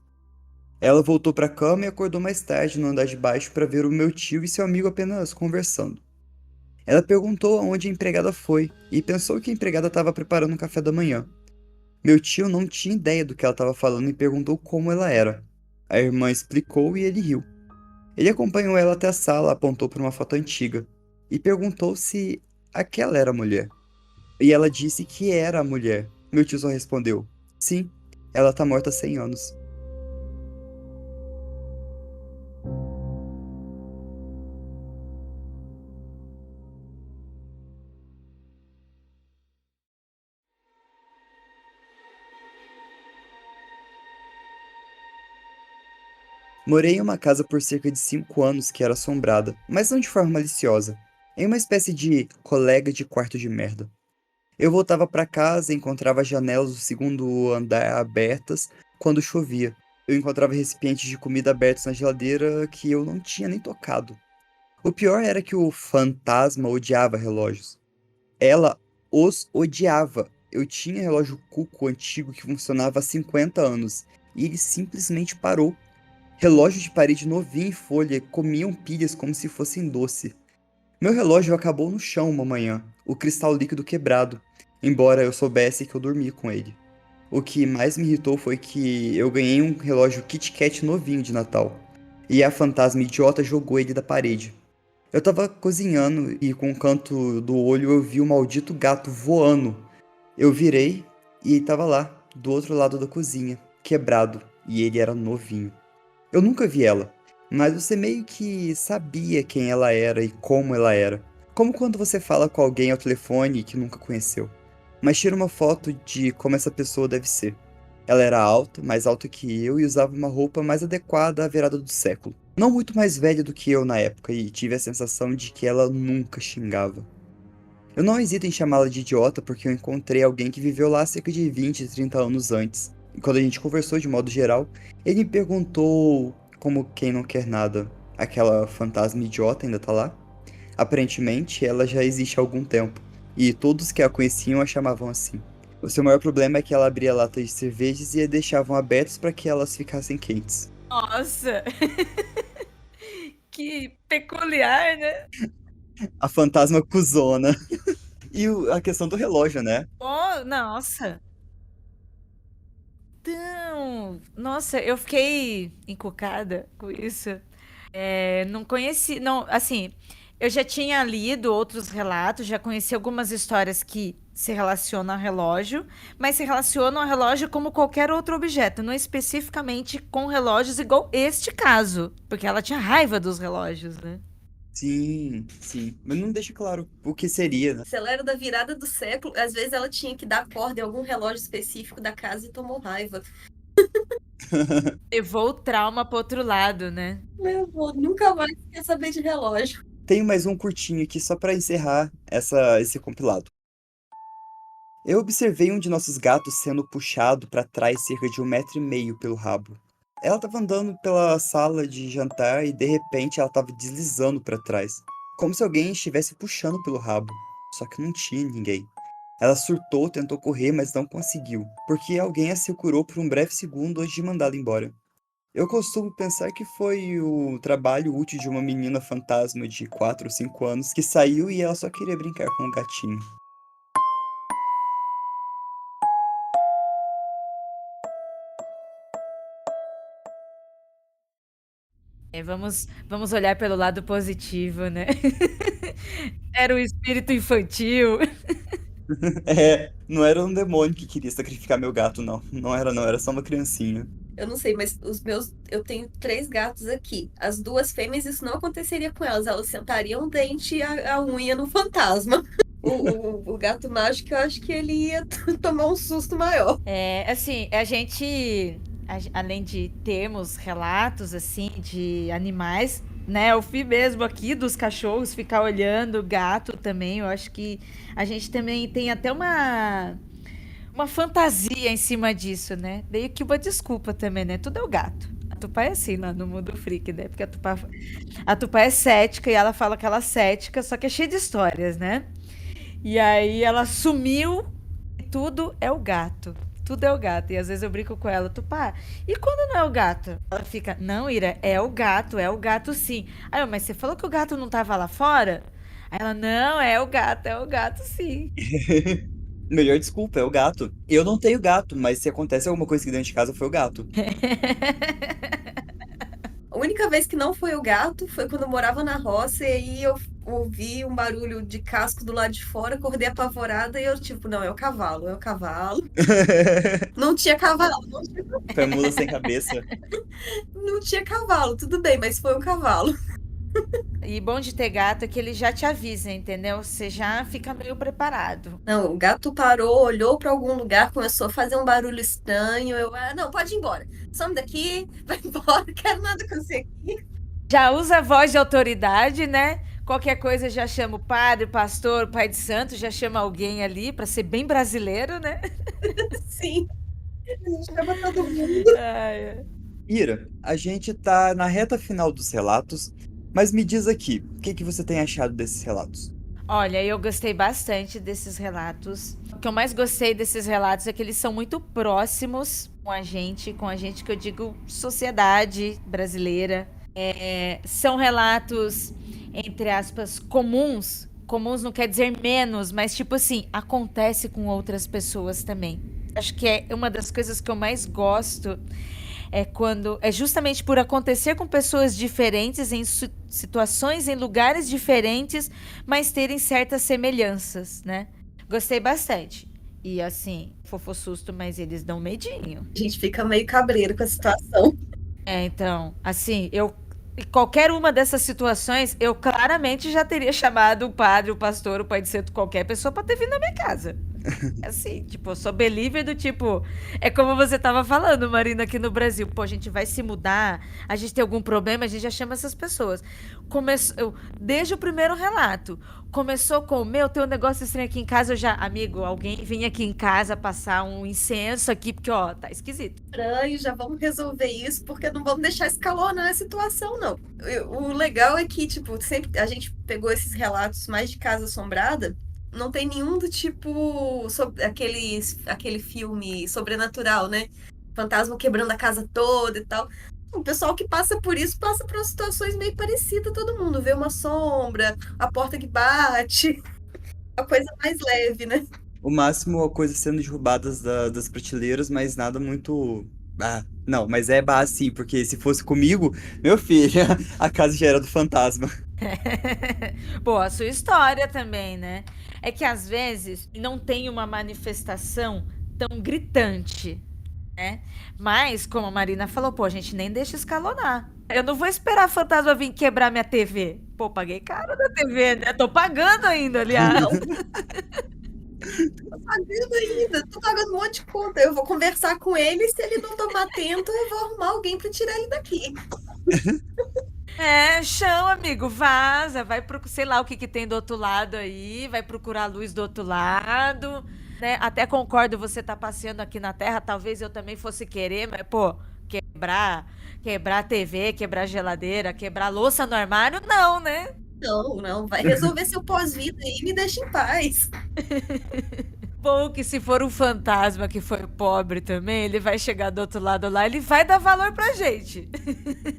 Ela voltou para a cama e acordou mais tarde no andar de baixo para ver o meu tio e seu amigo apenas conversando. Ela perguntou aonde a empregada foi e pensou que a empregada estava preparando o café da manhã. Meu tio não tinha ideia do que ela estava falando e perguntou como ela era. A irmã explicou e ele riu. Ele acompanhou ela até a sala, apontou para uma foto antiga e perguntou se aquela era a mulher. E ela disse que era a mulher. Meu tio só respondeu: sim, ela tá morta há 100 anos. Morei em uma casa por cerca de 5 anos que era assombrada, mas não de forma maliciosa. Em uma espécie de colega de quarto de merda. Eu voltava para casa e encontrava as janelas do segundo andar abertas quando chovia. Eu encontrava recipientes de comida abertos na geladeira que eu não tinha nem tocado. O pior era que o fantasma odiava relógios. Ela os odiava. Eu tinha relógio Cuco antigo que funcionava há 50 anos e ele simplesmente parou. Relógio de parede novinho em folha comiam pilhas como se fossem doce. Meu relógio acabou no chão uma manhã, o cristal líquido quebrado, embora eu soubesse que eu dormi com ele. O que mais me irritou foi que eu ganhei um relógio Kit Kat novinho de Natal, e a fantasma idiota jogou ele da parede. Eu tava cozinhando e com o canto do olho eu vi o maldito gato voando. Eu virei e tava lá, do outro lado da cozinha, quebrado, e ele era novinho. Eu nunca vi ela, mas você meio que sabia quem ela era e como ela era. Como quando você fala com alguém ao telefone que nunca conheceu. Mas tira uma foto de como essa pessoa deve ser. Ela era alta, mais alta que eu e usava uma roupa mais adequada à virada do século. Não muito mais velha do que eu na época e tive a sensação de que ela nunca xingava. Eu não hesito em chamá-la de idiota porque eu encontrei alguém que viveu lá cerca de 20, 30 anos antes. E quando a gente conversou de modo geral, ele me perguntou, como quem não quer nada, aquela fantasma idiota ainda tá lá? Aparentemente, ela já existe há algum tempo, e todos que a conheciam a chamavam assim. O seu maior problema é que ela abria latas de cervejas e a deixavam abertas para que elas ficassem quentes. Nossa! Que peculiar, né? A fantasma cuzona. E a questão do relógio, né? Oh, nossa! Então, nossa, eu fiquei encucada com isso. Não conheci, não, assim, eu já tinha lido outros relatos, já conheci algumas histórias que se relacionam ao relógio, mas se relacionam ao relógio como qualquer outro objeto, não especificamente com relógios igual este caso, porque ela tinha raiva dos relógios, né? Sim, sim. Mas não deixa claro o que seria, né? Se ela era da virada do século, às vezes ela tinha que dar corda em algum relógio específico da casa e tomou raiva. Levou o trauma pro outro lado, né? Meu avô nunca mais quer saber de relógio. Tenho mais um curtinho aqui só pra encerrar esse compilado. Eu observei um de nossos gatos sendo puxado para trás cerca de 1,5 m pelo rabo. Ela estava andando pela sala de jantar e de repente ela estava deslizando para trás, como se alguém estivesse puxando pelo rabo. Só que não tinha ninguém. Ela surtou, tentou correr, mas não conseguiu, porque alguém a segurou por um breve segundo antes de mandá-la embora. Eu costumo pensar que foi o trabalho útil de uma menina fantasma de 4 ou 5 anos que saiu e ela só queria brincar com o gatinho. Vamos olhar pelo lado positivo, né? Era o espírito infantil. É, não era um demônio que queria sacrificar meu gato, não. Não era, não, era só uma criancinha. Eu não sei, mas os meus. Eu tenho 3 gatos aqui. As 2 fêmeas, isso não aconteceria com elas. Elas sentariam o dente e a unha no fantasma. O gato mágico, eu acho que ele ia tomar um susto maior. Assim, a gente, além de termos relatos, assim, de animais, né? Eu fui mesmo aqui dos cachorros, ficar olhando, gato também. Eu acho que a gente também tem até uma fantasia em cima disso, né? Meio que uma desculpa também, né? Tudo é o gato. A Tupá é assim lá no mundo freak, né? Porque a Tupá é cética e ela fala que ela é cética, só que é cheia de histórias, né? E aí ela sumiu e tudo é o gato. Tudo é o gato. E às vezes eu brinco com ela, Tupá, e quando não é o gato? Ela fica, não, Ira, é o gato sim. Aí eu, mas você falou que o gato não tava lá fora? Aí ela, não, é o gato sim. Melhor desculpa, é o gato. Eu não tenho gato, mas se acontece alguma coisa aqui dentro de casa, foi o gato. A única vez que não foi o gato foi quando eu morava na roça e aí ouvi um barulho de casco do lado de fora, acordei apavorada e eu, tipo, não, é o cavalo, é o cavalo. Não tinha cavalo, Foi a mula sem cabeça. não tinha cavalo, tudo bem, mas foi um cavalo. E bom de ter gato é que ele já te avisa, entendeu? Você já fica meio preparado. Não, o gato parou, olhou pra algum lugar, começou a fazer um barulho estranho. Eu, não, pode ir embora. Some daqui, vai embora, quero nada com você aqui. Já usa a voz de autoridade, né? Qualquer coisa já chama o padre, o pastor, o pai de santo, já chama alguém ali pra ser bem brasileiro, né? Sim, a gente chama todo mundo. Ai, Ira, a gente tá na reta final dos relatos, mas me diz aqui, o que que você tem achado desses relatos? olha, eu gostei bastante desses relatos. O que eu mais gostei desses relatos é que eles são muito próximos com a gente que eu digo sociedade brasileira. São relatos, entre aspas, comuns. Comuns não quer dizer menos, mas tipo assim, acontece com outras pessoas também. Acho que é uma das coisas que eu mais gosto é justamente por acontecer com pessoas diferentes em situações, em lugares diferentes, mas terem certas semelhanças, né? Gostei bastante. E assim, fofo susto, mas eles dão medinho. A gente fica meio cabreiro com a situação. Então, assim, em qualquer uma dessas situações, eu claramente já teria chamado o padre, o pastor, o pai de santo, qualquer pessoa pra ter vindo na minha casa. Assim, tipo, eu sou believer do tipo. É como você tava falando, Marina, aqui no Brasil. Pô, a gente vai se mudar, a gente tem algum problema, a gente já chama essas pessoas. Desde o primeiro relato. Começou com, tem um negócio estranho aqui em casa, eu já, amigo, alguém vem aqui em casa passar um incenso aqui, porque, ó, tá esquisito. Estranho, já vamos resolver isso, porque não vamos deixar escalonar a situação, não. O legal é que, tipo, sempre a gente pegou esses relatos mais de casa assombrada. Não tem nenhum do tipo aquele filme sobrenatural, né? Fantasma quebrando a casa toda e tal. O pessoal que passa por isso passa por situações meio parecidas, todo mundo vê uma sombra, a porta que bate, a coisa mais leve, né? O máximo, coisas sendo derrubadas das prateleiras, mas nada muito... Ah, não, mas é sim, porque se fosse comigo, meu filho, a casa já era do fantasma. Pô, a sua história também, né? É que às vezes não tem uma manifestação tão gritante, né? Mas, como a Marina falou, pô, a gente nem deixa escalonar. Eu não vou esperar fantasma vir quebrar minha TV. Pô, paguei caro da TV, né? Tô pagando ainda, aliás. Não. Tô pagando ainda, tô pagando um monte de conta. Eu vou conversar com ele, se ele não tomar atento, eu vou arrumar alguém pra tirar ele daqui. Chão, amigo, vaza, vai pro, sei lá o que tem do outro lado aí, vai procurar a luz do outro lado, né? Até concordo, você tá passeando aqui na Terra, talvez eu também fosse querer, mas, pô, quebrar a TV, quebrar a geladeira, quebrar a louça no armário, não, né? Não, vai resolver seu pós-vida aí e me deixa em paz. Bom, que se for um fantasma que foi pobre também, ele vai chegar do outro lado lá, ele vai dar valor pra gente.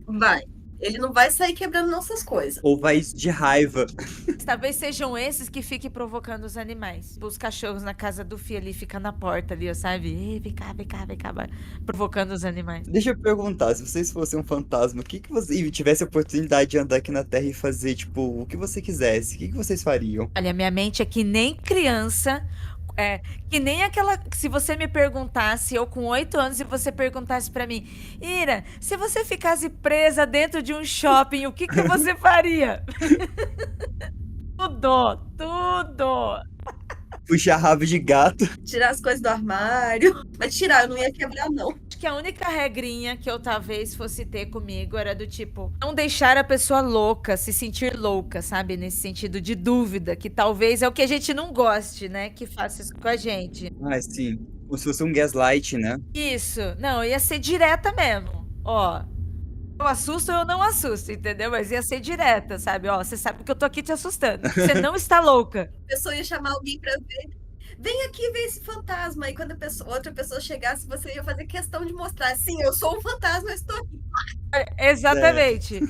Vai. Ele não vai sair quebrando nossas coisas. Ou vai de raiva. Talvez sejam esses que fiquem provocando os animais. Os cachorros na casa do Fih ali, fica na porta ali, ó, sabe? Ei, vem cá, vai provocando os animais. Deixa eu perguntar, se vocês fossem um fantasma, o que que você... e tivesse a oportunidade de andar aqui na Terra e fazer, tipo, o que você quisesse, o que que vocês fariam? Olha, minha mente é que nem criança. Que nem aquela. Se você me perguntasse, eu com 8 anos, e você perguntasse pra mim, Ira, se você ficasse presa dentro de um shopping, o que você faria? Tudo. Puxar rabo de gato. Tirar as coisas do armário. Mas tirar, eu não ia quebrar, não. Acho que a única regrinha que eu talvez fosse ter comigo era do tipo, não deixar a pessoa louca, se sentir louca, sabe? Nesse sentido de dúvida, que talvez é o que a gente não goste, né? Que faça isso com a gente. Ah, sim. Como se fosse um gaslight, né? Isso. Não, ia ser direta mesmo. Ó, eu assusto ou eu não assusto, entendeu? Mas ia ser direta, sabe? Ó, você sabe que eu tô aqui te assustando. Você não está louca. A pessoa ia chamar alguém pra ver. Vem aqui ver esse fantasma. E quando outra pessoa chegasse, você ia fazer questão de mostrar. Sim, eu sou um fantasma, eu estou aqui. Exatamente.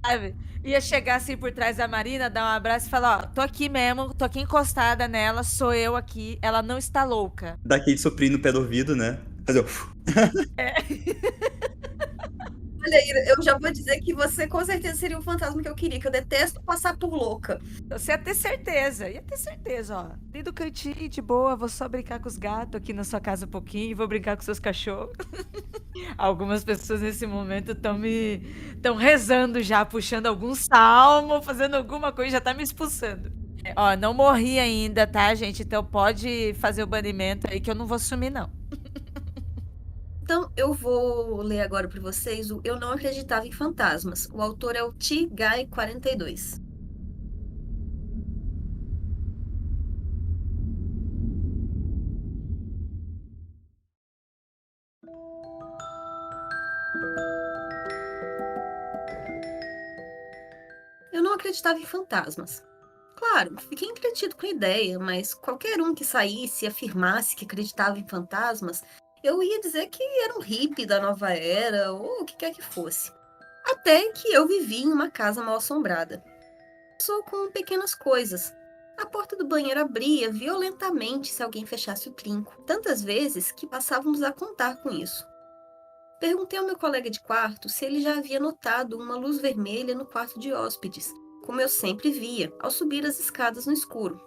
Sabe? Ia chegar assim por trás da Marina, dar um abraço e falar, ó, tô aqui mesmo, tô aqui encostada nela, sou eu aqui, ela não está louca. Dar aquele soprinho no pé do ouvido, né? Fazer o... Olha aí, eu já vou dizer que você com certeza seria o fantasma que eu queria, que eu detesto passar por louca. Você ia ter certeza, ó. Dei do cantinho, de boa, vou só brincar com os gatos aqui na sua casa um pouquinho, vou brincar com seus cachorros. Algumas pessoas nesse momento estão rezando já, puxando algum salmo, fazendo alguma coisa, já tá me expulsando. Ó, não morri ainda, tá, gente? Então pode fazer o banimento aí que eu não vou sumir, não. Então, eu vou ler agora para vocês o Eu Não Acreditava em Fantasmas. O autor é o T. Guy 42. Eu não acreditava em fantasmas. Claro, fiquei entretido com a ideia, mas qualquer um que saísse e afirmasse que acreditava em fantasmas, eu ia dizer que era um hippie da nova era, ou o que quer que fosse. Até que eu vivi em uma casa mal assombrada. Só com pequenas coisas. A porta do banheiro abria violentamente se alguém fechasse o trinco, tantas vezes que passávamos a contar com isso. Perguntei ao meu colega de quarto se ele já havia notado uma luz vermelha no quarto de hóspedes, como eu sempre via ao subir as escadas no escuro.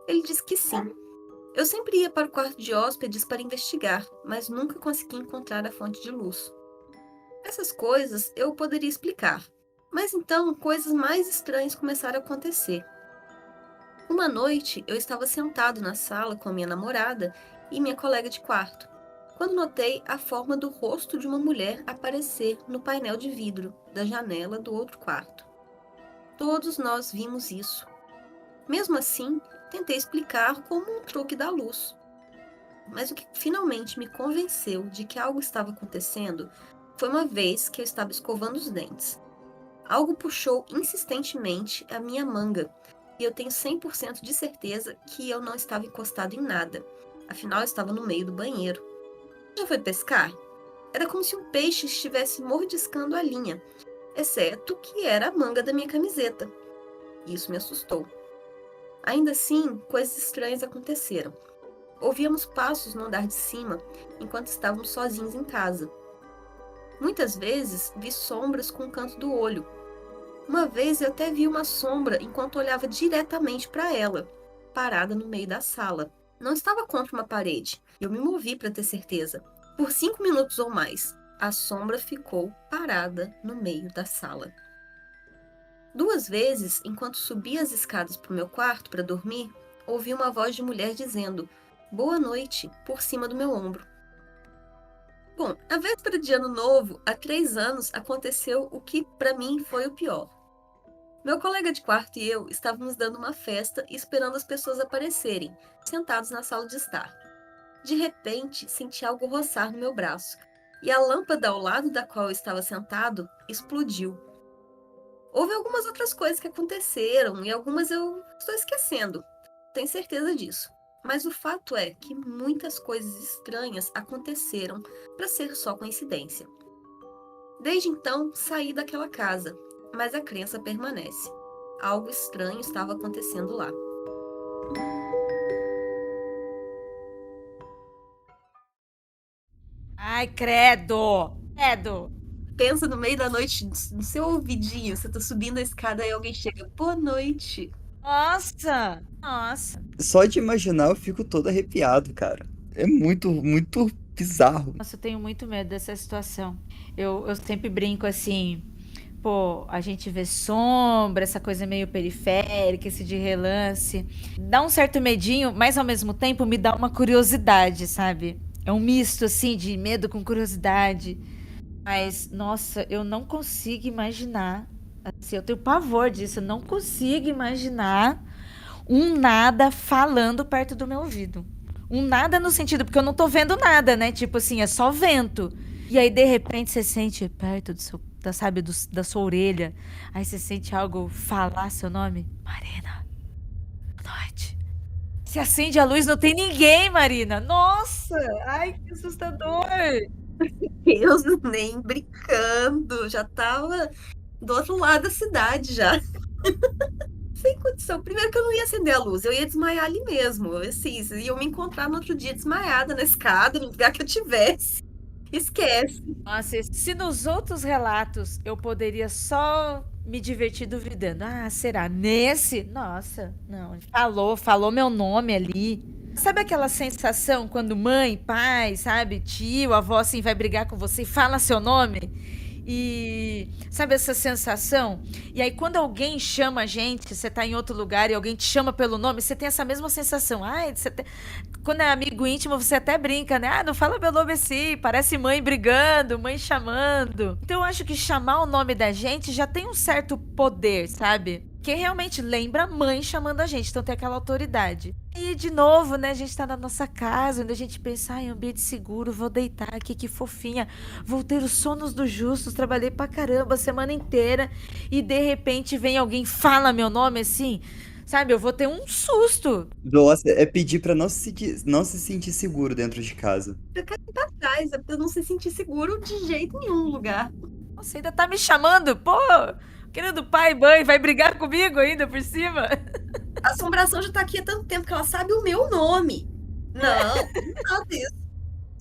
Ele disse que sim. Eu sempre ia para o quarto de hóspedes para investigar, mas nunca consegui encontrar a fonte de luz. Essas coisas eu poderia explicar, mas então coisas mais estranhas começaram a acontecer. Uma noite eu estava sentado na sala com a minha namorada e minha colega de quarto, quando notei a forma do rosto de uma mulher aparecer no painel de vidro da janela do outro quarto. Todos nós vimos isso. Mesmo assim, tentei explicar como um truque da luz. Mas o que finalmente me convenceu de que algo estava acontecendo foi uma vez que eu estava escovando os dentes. Algo puxou insistentemente a minha manga, e eu tenho 100% de certeza que eu não estava encostado em nada. Afinal, eu estava no meio do banheiro. Já foi pescar? Era como se um peixe estivesse mordiscando a linha, exceto que era a manga da minha camiseta. Isso me assustou. Ainda assim, coisas estranhas aconteceram. Ouvíamos passos no andar de cima, enquanto estávamos sozinhos em casa. Muitas vezes, vi sombras com o canto do olho. Uma vez eu até vi uma sombra enquanto olhava diretamente para ela, parada no meio da sala. Não estava contra uma parede, eu me movi para ter certeza. Por 5 minutos ou mais, a sombra ficou parada no meio da sala. 2 vezes, enquanto subia as escadas para o meu quarto para dormir, ouvi uma voz de mulher dizendo "Boa noite" por cima do meu ombro. Bom, na véspera de Ano Novo, há 3 anos, aconteceu o que para mim foi o pior. Meu colega de quarto e eu estávamos dando uma festa e esperando as pessoas aparecerem, sentados na sala de estar. De repente, senti algo roçar no meu braço, e a lâmpada ao lado da qual eu estava sentado explodiu. Houve algumas outras coisas que aconteceram, e algumas eu estou esquecendo, tenho certeza disso. Mas o fato é que muitas coisas estranhas aconteceram para ser só coincidência. Desde então, saí daquela casa, mas a crença permanece. Algo estranho estava acontecendo lá. Ai, credo! Credo! Pensa no meio da noite, no seu ouvidinho, você tá subindo a escada e alguém chega, boa noite. Nossa! Nossa! Só de imaginar eu fico todo arrepiado, cara. É muito, muito bizarro. Nossa, eu tenho muito medo dessa situação. Eu sempre brinco assim, pô, a gente vê sombra, essa coisa meio periférica, esse de relance. Dá um certo medinho, mas ao mesmo tempo me dá uma curiosidade, sabe? É um misto assim de medo com curiosidade. Mas, nossa, eu não consigo imaginar. Assim, eu tenho pavor disso, eu não consigo imaginar um nada falando perto do meu ouvido. Um nada no sentido, porque eu não tô vendo nada, né? Tipo assim, é só vento. E aí, de repente, você sente perto do seu, sabe, da sua orelha. Aí você sente algo falar seu nome. Marina, boa noite. Se acende a luz, não tem ninguém, Marina. Nossa, ai, que assustador. Deus, nem brincando, já tava do outro lado da cidade já. Sem condição. Primeiro que eu não ia acender a luz, eu ia desmaiar ali mesmo. Assim, iam me encontrar no outro dia desmaiada na escada, no lugar que eu tivesse. Esquece. Nossa, se nos outros relatos eu poderia só me divertir duvidando. Ah, será? Nesse? Nossa, não. Falou meu nome ali. Sabe aquela sensação quando mãe, pai, sabe, tio, avó assim vai brigar com você e fala seu nome? E sabe essa sensação? E aí quando alguém chama a gente, você tá em outro lugar e alguém te chama pelo nome, você tem essa mesma sensação. Ai, quando é amigo íntimo, você até brinca, né? Ah, não fala meu nome assim, parece mãe brigando, mãe chamando. Então eu acho que chamar o nome da gente já tem um certo poder, sabe? Que realmente lembra a mãe chamando a gente, então tem aquela autoridade. E de novo, né, a gente tá na nossa casa, onde a gente pensa, ai, ambiente seguro, vou deitar aqui, que fofinha, vou ter os sonos dos justos, trabalhei pra caramba a semana inteira, e de repente vem alguém, fala meu nome assim, sabe, eu vou ter um susto. Nossa, é pedir pra não se sentir seguro dentro de casa. Ficar pra trás, eu não se sentir seguro de jeito nenhum no lugar. Você ainda tá me chamando, pô, querendo pai e mãe, vai brigar comigo ainda por cima? A assombração já tá aqui há tanto tempo que ela sabe o meu nome. Não, não fala isso.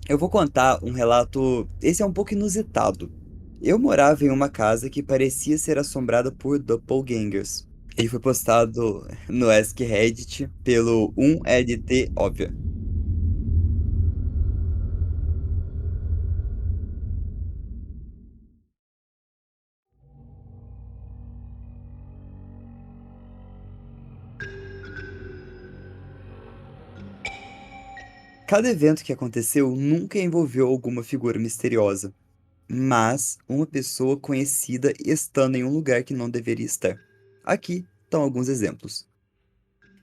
Eu vou contar um relato. Esse é um pouco inusitado. Eu morava em uma casa que parecia ser assombrada por doppelgangers. Ele foi postado no Ask Reddit pelo 1LT Óbvia. Cada evento que aconteceu nunca envolveu alguma figura misteriosa, mas uma pessoa conhecida estando em um lugar que não deveria estar. Aqui estão alguns exemplos.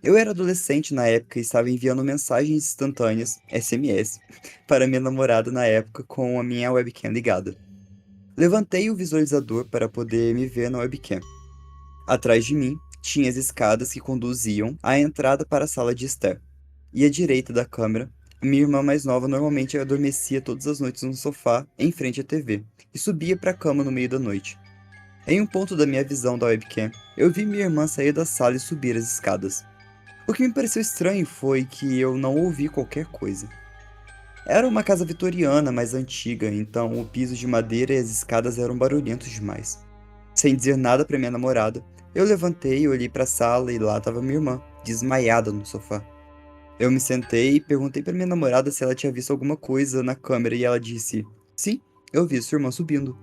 Eu era adolescente na época e estava enviando mensagens instantâneas, SMS, para minha namorada na época com a minha webcam ligada. Levantei o visualizador para poder me ver na webcam. Atrás de mim tinha as escadas que conduziam à entrada para a sala de estar. E à direita da câmera, minha irmã mais nova normalmente adormecia todas as noites no sofá em frente à TV e subia para a cama no meio da noite. Em um ponto da minha visão da webcam, eu vi minha irmã sair da sala e subir as escadas. O que me pareceu estranho foi que eu não ouvi qualquer coisa. Era uma casa vitoriana mais antiga, então o piso de madeira e as escadas eram barulhentos demais. Sem dizer nada para minha namorada, eu levantei, olhei para a sala e lá estava minha irmã, desmaiada no sofá. Eu me sentei e perguntei para minha namorada se ela tinha visto alguma coisa na câmera e ela disse: "Sim, eu vi sua irmã subindo."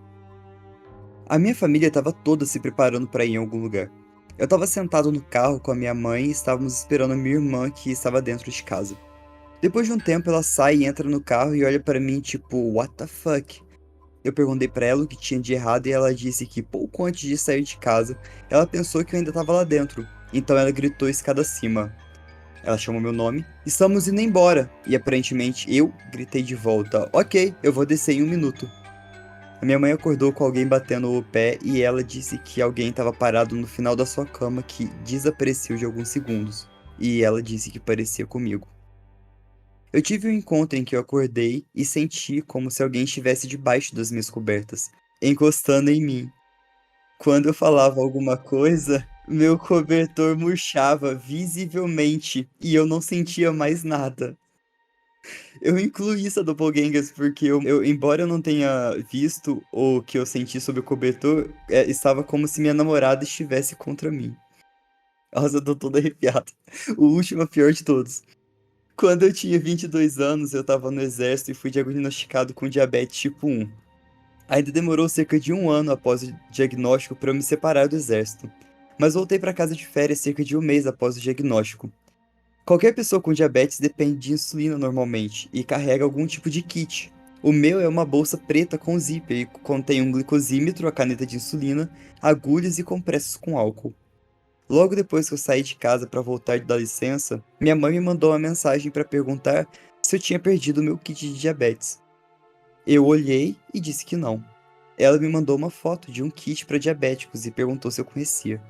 A minha família estava toda se preparando para ir em algum lugar. Eu estava sentado no carro com a minha mãe e estávamos esperando a minha irmã que estava dentro de casa. Depois de um tempo, ela sai e entra no carro e olha para mim tipo, what the fuck? Eu perguntei para ela o que tinha de errado e ela disse que pouco antes de sair de casa, ela pensou que eu ainda estava lá dentro. Então ela gritou escada acima. Ela chamou meu nome. Estamos indo embora. E aparentemente eu gritei de volta. Ok, eu vou descer em 1 minuto. A minha mãe acordou com alguém batendo o pé e ela disse que alguém estava parado no final da sua cama que desapareceu de alguns segundos. E ela disse que parecia comigo. Eu tive um encontro em que eu acordei e senti como se alguém estivesse debaixo das minhas cobertas, encostando em mim. Quando eu falava alguma coisa, meu cobertor murchava visivelmente e eu não sentia mais nada. Eu incluí essa doppelgangers porque embora eu não tenha visto o que eu senti sob o cobertor, estava como se minha namorada estivesse contra mim. Nossa, eu tô todo arrepiado. O último é o pior de todos. Quando eu tinha 22 anos, eu tava no exército e fui diagnosticado com diabetes tipo 1. Ainda demorou cerca de 1 ano após o diagnóstico para eu me separar do exército. Mas voltei para casa de férias cerca de 1 mês após o diagnóstico. Qualquer pessoa com diabetes depende de insulina normalmente e carrega algum tipo de kit. O meu é uma bolsa preta com zíper e contém um glicosímetro, a caneta de insulina, agulhas e compressas com álcool. Logo depois que eu saí de casa para voltar da licença, minha mãe me mandou uma mensagem para perguntar se eu tinha perdido o meu kit de diabetes. Eu olhei e disse que não. Ela me mandou uma foto de um kit para diabéticos e perguntou se eu conhecia.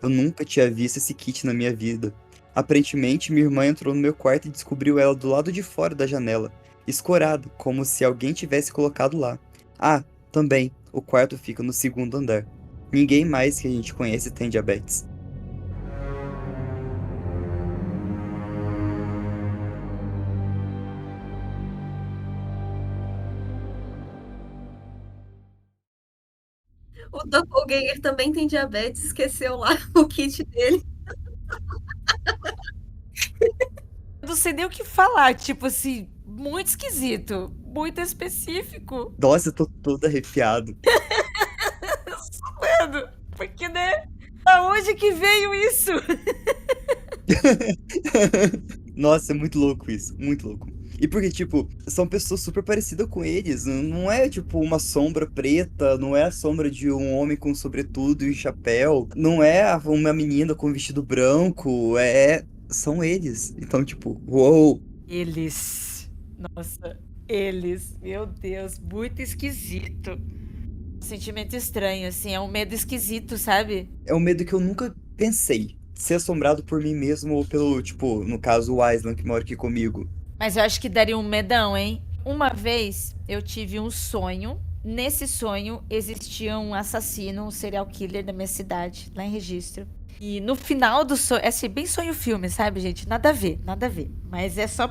Eu nunca tinha visto esse kit na minha vida. Aparentemente, minha irmã entrou no meu quarto e descobriu ela do lado de fora da janela, escorada, como se alguém tivesse colocado lá. Ah, também, o quarto fica no segundo andar. Ninguém mais que a gente conhece tem diabetes. O Doppelganger também tem diabetes, esqueceu lá o kit dele. Eu não sei nem o que falar, tipo assim, muito esquisito, muito específico. Nossa, eu tô todo arrepiado. Mano, porque, né? Aonde que veio isso? Nossa, é muito louco isso, muito louco. E porque, tipo, são pessoas super parecidas com eles. Não é, tipo, uma sombra preta, não é a sombra de um homem com sobretudo e chapéu, não é uma menina com vestido branco, são eles. Então, tipo, uou. Eles. Nossa, eles. Meu Deus, muito esquisito. Um sentimento estranho, assim, é um medo esquisito, sabe? É um medo que eu nunca pensei. Ser assombrado por mim mesmo ou pelo, tipo, no caso, o Aislan que mora aqui comigo. Mas eu acho que daria um medão, hein? Uma vez eu tive um sonho. Nesse sonho existia um assassino, um serial killer da minha cidade, lá em Registro. E no final do sonho, é assim, bem sonho filme, sabe, gente? Nada a ver, nada a ver. Mas é só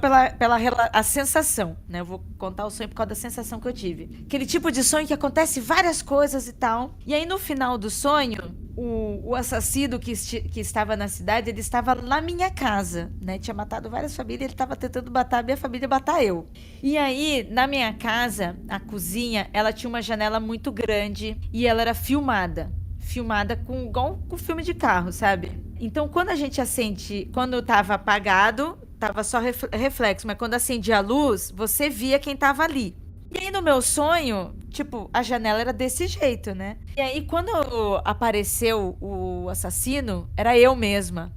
a sensação, né? Eu vou contar o sonho por causa da sensação que eu tive. Aquele tipo de sonho que acontece várias coisas e tal. E aí no final do sonho, o assassino que estava na cidade, ele estava na minha casa, né? Tinha matado várias famílias, ele estava tentando matar a minha família e matar eu. E aí, na minha casa, a cozinha, ela tinha uma janela muito grande e ela era filmada com igual com filme de carro, sabe? Então, quando a gente acende, quando tava apagado, tava só reflexo, mas quando acendia a luz, você via quem tava ali. E aí, no meu sonho, tipo, a janela era desse jeito, né? E aí, quando apareceu o assassino, era eu mesma.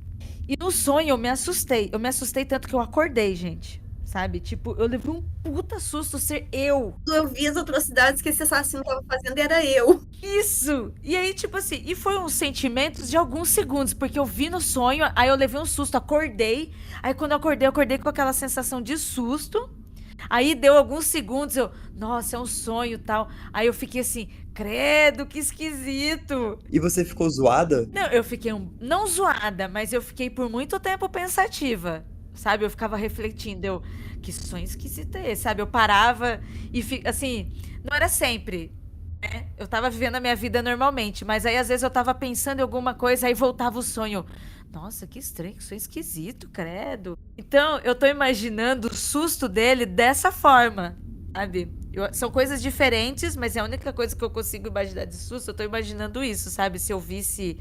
E no sonho eu me assustei. Eu me assustei tanto que eu acordei, gente. Sabe? Tipo, eu levei um puta susto ser eu. Eu vi as atrocidades que esse assassino tava fazendo e era eu. Isso! E aí, tipo assim, e foi uns sentimentos de alguns segundos, porque eu vi no sonho, aí eu levei um susto, acordei. Aí quando eu acordei com aquela sensação de susto. Aí deu alguns segundos, nossa, é um sonho tal. Aí eu fiquei assim, credo, que esquisito. E você ficou zoada? Não, eu fiquei não zoada, mas eu fiquei por muito tempo pensativa. Sabe, eu ficava refletindo, que sonho esquisito é esse, sabe? Eu parava e assim, não era sempre, né? Eu tava vivendo a minha vida normalmente, mas aí às vezes eu tava pensando em alguma coisa, aí voltava o sonho. Nossa, que estranho, que sonho esquisito, credo. Então, eu tô imaginando o susto dele dessa forma, sabe? São coisas diferentes, mas é a única coisa que eu consigo imaginar de susto. Eu tô imaginando isso, sabe? Se eu visse,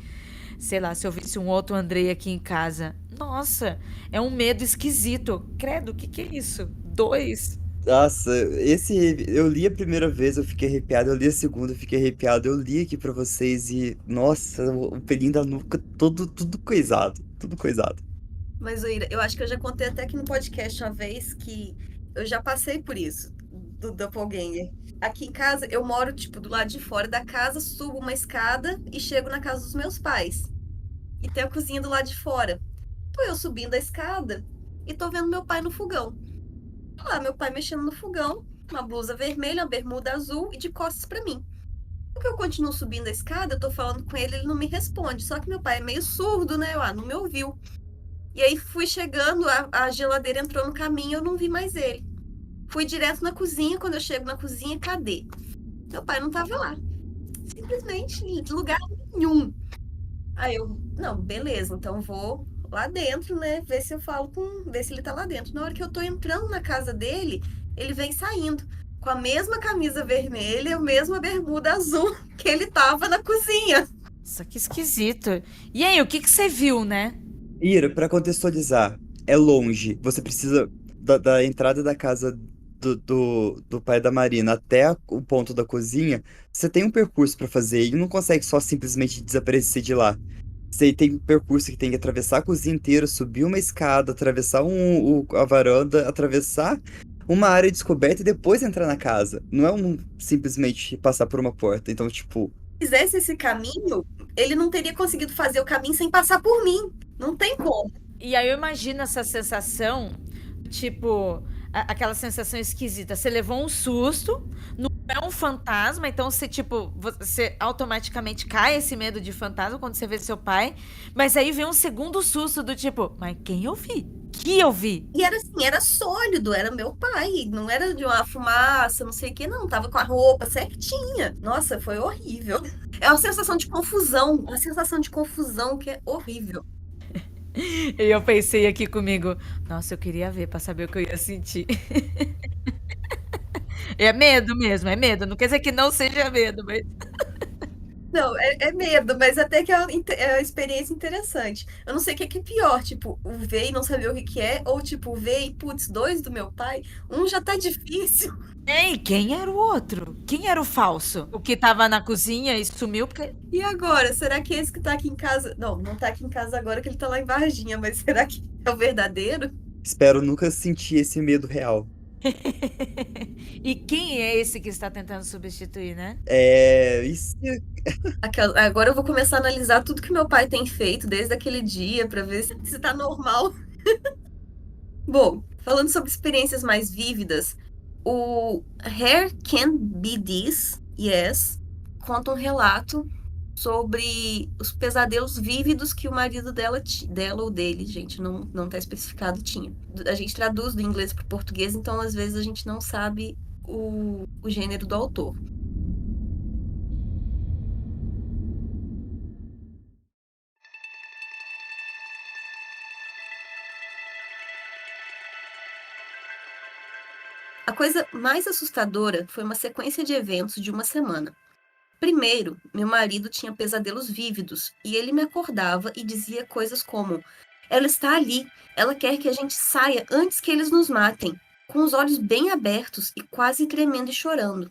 sei lá, se eu visse um outro Andrei aqui em casa. Nossa, é um medo esquisito. Credo, o que que é isso? Dois? Nossa, eu li a primeira vez, eu fiquei arrepiado, eu li a segunda, eu fiquei arrepiado, eu li aqui pra vocês e, nossa, o pelinho da nuca todo, tudo coisado, tudo coisado. Mas, Oira, eu acho que eu já contei até aqui no podcast uma vez que eu já passei por isso, do Doppelganger. Aqui em casa, eu moro, tipo, do lado de fora da casa, subo uma escada e chego na casa dos meus pais. E tem a cozinha do lado de fora. Tô eu subindo a escada e tô vendo meu pai no fogão. Tô lá, meu pai mexendo no fogão, uma blusa vermelha, uma bermuda azul e de costas pra mim. Porque eu continuo subindo a escada, eu tô falando com ele, ele não me responde. Só que meu pai é meio surdo, né? Não me ouviu. E aí fui chegando, a geladeira entrou no caminho, eu não vi mais ele. Fui direto na cozinha, quando eu chego na cozinha, cadê? Meu pai não tava lá. Simplesmente em lugar nenhum. Aí eu, não, beleza, então vou lá dentro, né? Ver se eu falo com. Ver se ele tá lá dentro. Na hora que eu tô entrando na casa dele, ele vem saindo. Com a mesma camisa vermelha, a mesma bermuda azul que ele tava na cozinha. Nossa, que esquisito. E aí, o que que você viu, né? Ira, pra contextualizar, é longe, você precisa da entrada da casa do pai da Marina até o ponto da cozinha, você tem um percurso pra fazer e não consegue só simplesmente desaparecer de lá. Você tem um percurso que tem que atravessar a cozinha inteira, subir uma escada, atravessar a varanda, atravessar uma área descoberta e depois entrar na casa. Não é simplesmente passar por uma porta. Então, tipo, Se fizesse esse caminho, ele não teria conseguido fazer o caminho sem passar por mim. Não tem como. E aí eu imagino essa sensação, tipo, aquela sensação esquisita. Você levou um susto, no É um fantasma, então você, tipo, você automaticamente cai esse medo de fantasma quando você vê seu pai, mas aí vem um segundo susto do tipo, mas quem eu vi? Que eu vi? E era assim, era sólido, era meu pai, não era de uma fumaça, não sei o que, não, tava com a roupa certinha. Nossa, foi horrível. É uma sensação de confusão que é horrível. E eu pensei aqui comigo, nossa, eu queria ver pra saber o que eu ia sentir. É medo mesmo, é medo. Não quer dizer que não seja medo, mas. Não, é medo, mas até que é uma experiência interessante. Eu não sei o que é pior, tipo, o ver e não saber o que que é, ou tipo, ver e, putz, dois do meu pai, um já tá difícil. Ei, quem era o outro? Quem era o falso? O que tava na cozinha e sumiu porque. E agora, será que esse que tá aqui em casa. Não, não tá aqui em casa agora que ele tá lá em Varginha, mas será que é o verdadeiro? Espero nunca sentir esse medo real. E quem é esse que está tentando substituir, né? E se Agora eu vou começar a analisar tudo que meu pai tem feito desde aquele dia pra ver se tá normal. Bom, falando sobre experiências mais vívidas, o Hair Can Be This, Yes, conta um relato sobre os pesadelos vívidos que o marido dela ou dele, gente, não tá especificado, tinha. A gente traduz do inglês para o português, então às vezes a gente não sabe o gênero do autor. A coisa mais assustadora foi uma sequência de eventos de uma semana. Primeiro, meu marido tinha pesadelos vívidos e ele me acordava e dizia coisas como: ela está ali, ela quer que a gente saia antes que eles nos matem, com os olhos bem abertos e quase tremendo e chorando.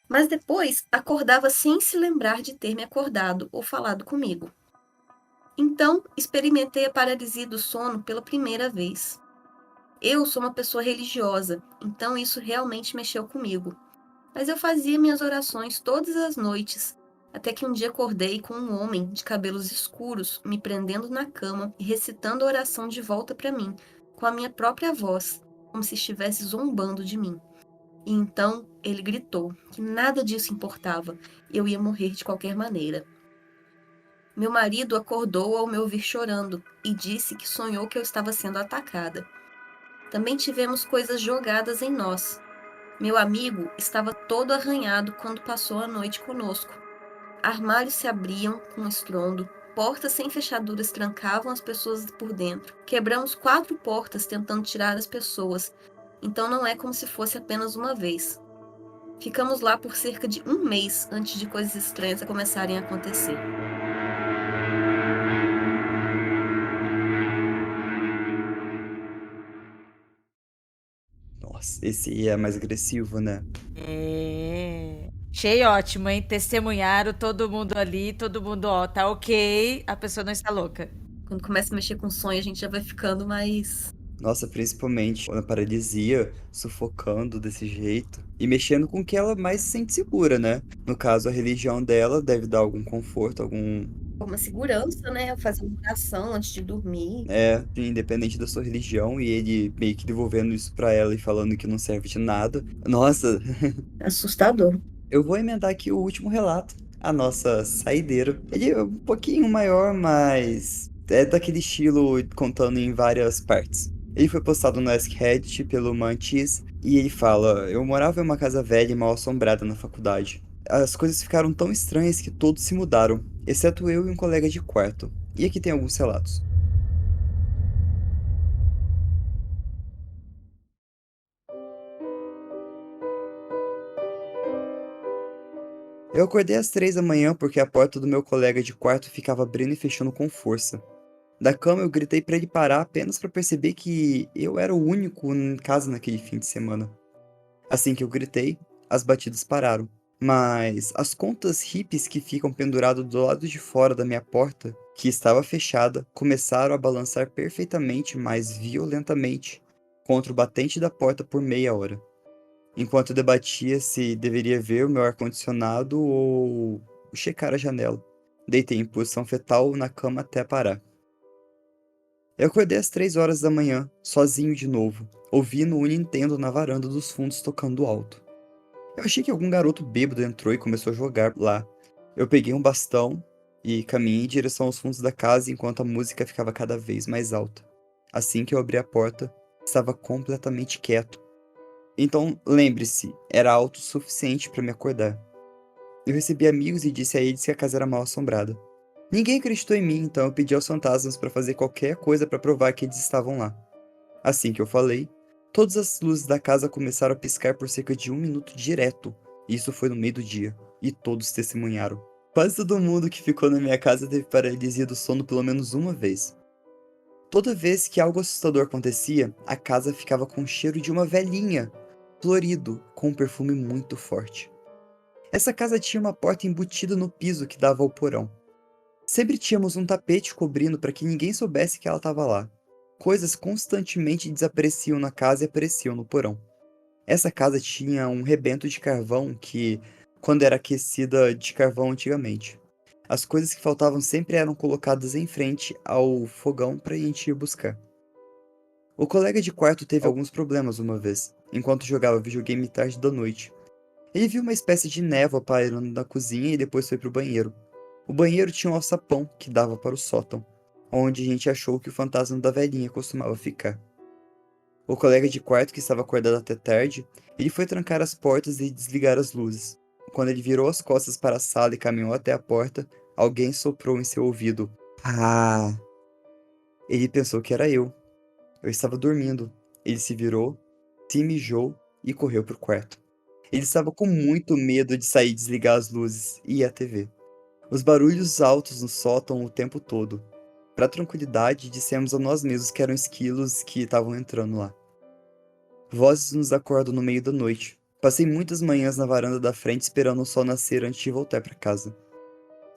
Mas depois acordava sem se lembrar de ter me acordado ou falado comigo. Então, experimentei a paralisia do sono pela primeira vez. Eu sou uma pessoa religiosa, então isso realmente mexeu comigo. Mas eu fazia minhas orações todas as noites, até que um dia acordei com um homem de cabelos escuros me prendendo na cama e recitando a oração de volta para mim, com a minha própria voz, como se estivesse zombando de mim. E então ele gritou que nada disso importava, eu ia morrer de qualquer maneira. Meu marido acordou ao me ouvir chorando e disse que sonhou que eu estava sendo atacada. Também tivemos coisas jogadas em nós. Meu amigo estava todo arranhado quando passou a noite conosco. Armários se abriam com estrondo, portas sem fechaduras trancavam as pessoas por dentro. Quebramos 4 portas tentando tirar as pessoas, então não é como se fosse apenas uma vez. Ficamos lá por cerca de um mês antes de coisas estranhas começarem a acontecer. Nossa, esse é mais agressivo, né? É. Achei ótimo, hein? Testemunharam todo mundo ali, todo mundo, ó, tá ok, a pessoa não está louca. Quando começa a mexer com sonho, a gente já vai ficando mais. Nossa, principalmente na paralisia, sufocando desse jeito e mexendo com o que ela mais se sente segura, né? No caso, a religião dela deve dar algum conforto, Uma segurança, né? Fazer uma oração antes de dormir. independente da sua religião, e ele meio que devolvendo isso pra ela e falando que não serve de nada. Nossa, Assustador. eu vou emendar aqui o último relato, a nossa saideira. Ele é um pouquinho maior, mas é daquele estilo contando em várias partes. Ele foi postado no Ask Reddit pelo Mantis e ele fala: eu morava em uma casa velha e mal assombrada na faculdade. As coisas ficaram tão estranhas que todos se mudaram, exceto eu e um colega de quarto. E aqui tem alguns relatos. Eu acordei às 3 da manhã porque a porta do meu colega de quarto ficava abrindo e fechando com força. Da cama eu gritei pra ele parar apenas pra perceber que eu era o único em casa naquele fim de semana. Assim que eu gritei, as batidas pararam. Mas as contas hippies que ficam penduradas do lado de fora da minha porta, que estava fechada, começaram a balançar perfeitamente, mas violentamente, contra o batente da porta por meia hora. Enquanto eu debatia se deveria ver o meu ar-condicionado ou checar a janela. Deitei em posição fetal na cama até parar. Eu acordei às 3 horas da manhã, sozinho de novo, ouvindo o Nintendo na varanda dos fundos tocando alto. Eu achei que algum garoto bêbado entrou e começou a jogar lá. Eu peguei um bastão e caminhei em direção aos fundos da casa enquanto a música ficava cada vez mais alta. Assim que eu abri a porta, estava completamente quieto. Então, lembre-se, era alto o suficiente para me acordar. Eu recebi amigos e disse a eles que a casa era mal assombrada. Ninguém acreditou em mim, então eu pedi aos fantasmas para fazer qualquer coisa para provar que eles estavam lá. Assim que eu falei, todas as luzes da casa começaram a piscar por cerca de 1 minuto direto. Isso foi no meio do dia, e todos testemunharam. Quase todo mundo que ficou na minha casa teve paralisia do sono pelo menos uma vez. Toda vez que algo assustador acontecia, a casa ficava com o cheiro de uma velhinha, florido, com um perfume muito forte. Essa casa tinha uma porta embutida no piso que dava ao porão. Sempre tínhamos um tapete cobrindo para que ninguém soubesse que ela estava lá. Coisas constantemente desapareciam na casa e apareciam no porão. Essa casa tinha um rebento de carvão quando era aquecida de carvão antigamente. As coisas que faltavam sempre eram colocadas em frente ao fogão para a gente ir buscar. O colega de quarto teve alguns problemas uma vez, enquanto jogava videogame tarde da noite. Ele viu uma espécie de névoa pairando na cozinha e depois foi para o banheiro. O banheiro tinha um alçapão que dava para o sótão, onde a gente achou que o fantasma da velhinha costumava ficar. O colega de quarto, que estava acordado até tarde, ele foi trancar as portas e desligar as luzes. Quando ele virou as costas para a sala e caminhou até a porta, alguém soprou em seu ouvido. Ah! Ele pensou que era eu. Eu estava dormindo. Ele se virou, se mijou e correu para o quarto. Ele estava com muito medo de sair e desligar as luzes e a TV. Os barulhos altos no sótão o tempo todo. Para tranquilidade, dissemos a nós mesmos que eram esquilos que estavam entrando lá. Vozes nos acordam no meio da noite. Passei muitas manhãs na varanda da frente esperando o sol nascer antes de voltar para casa.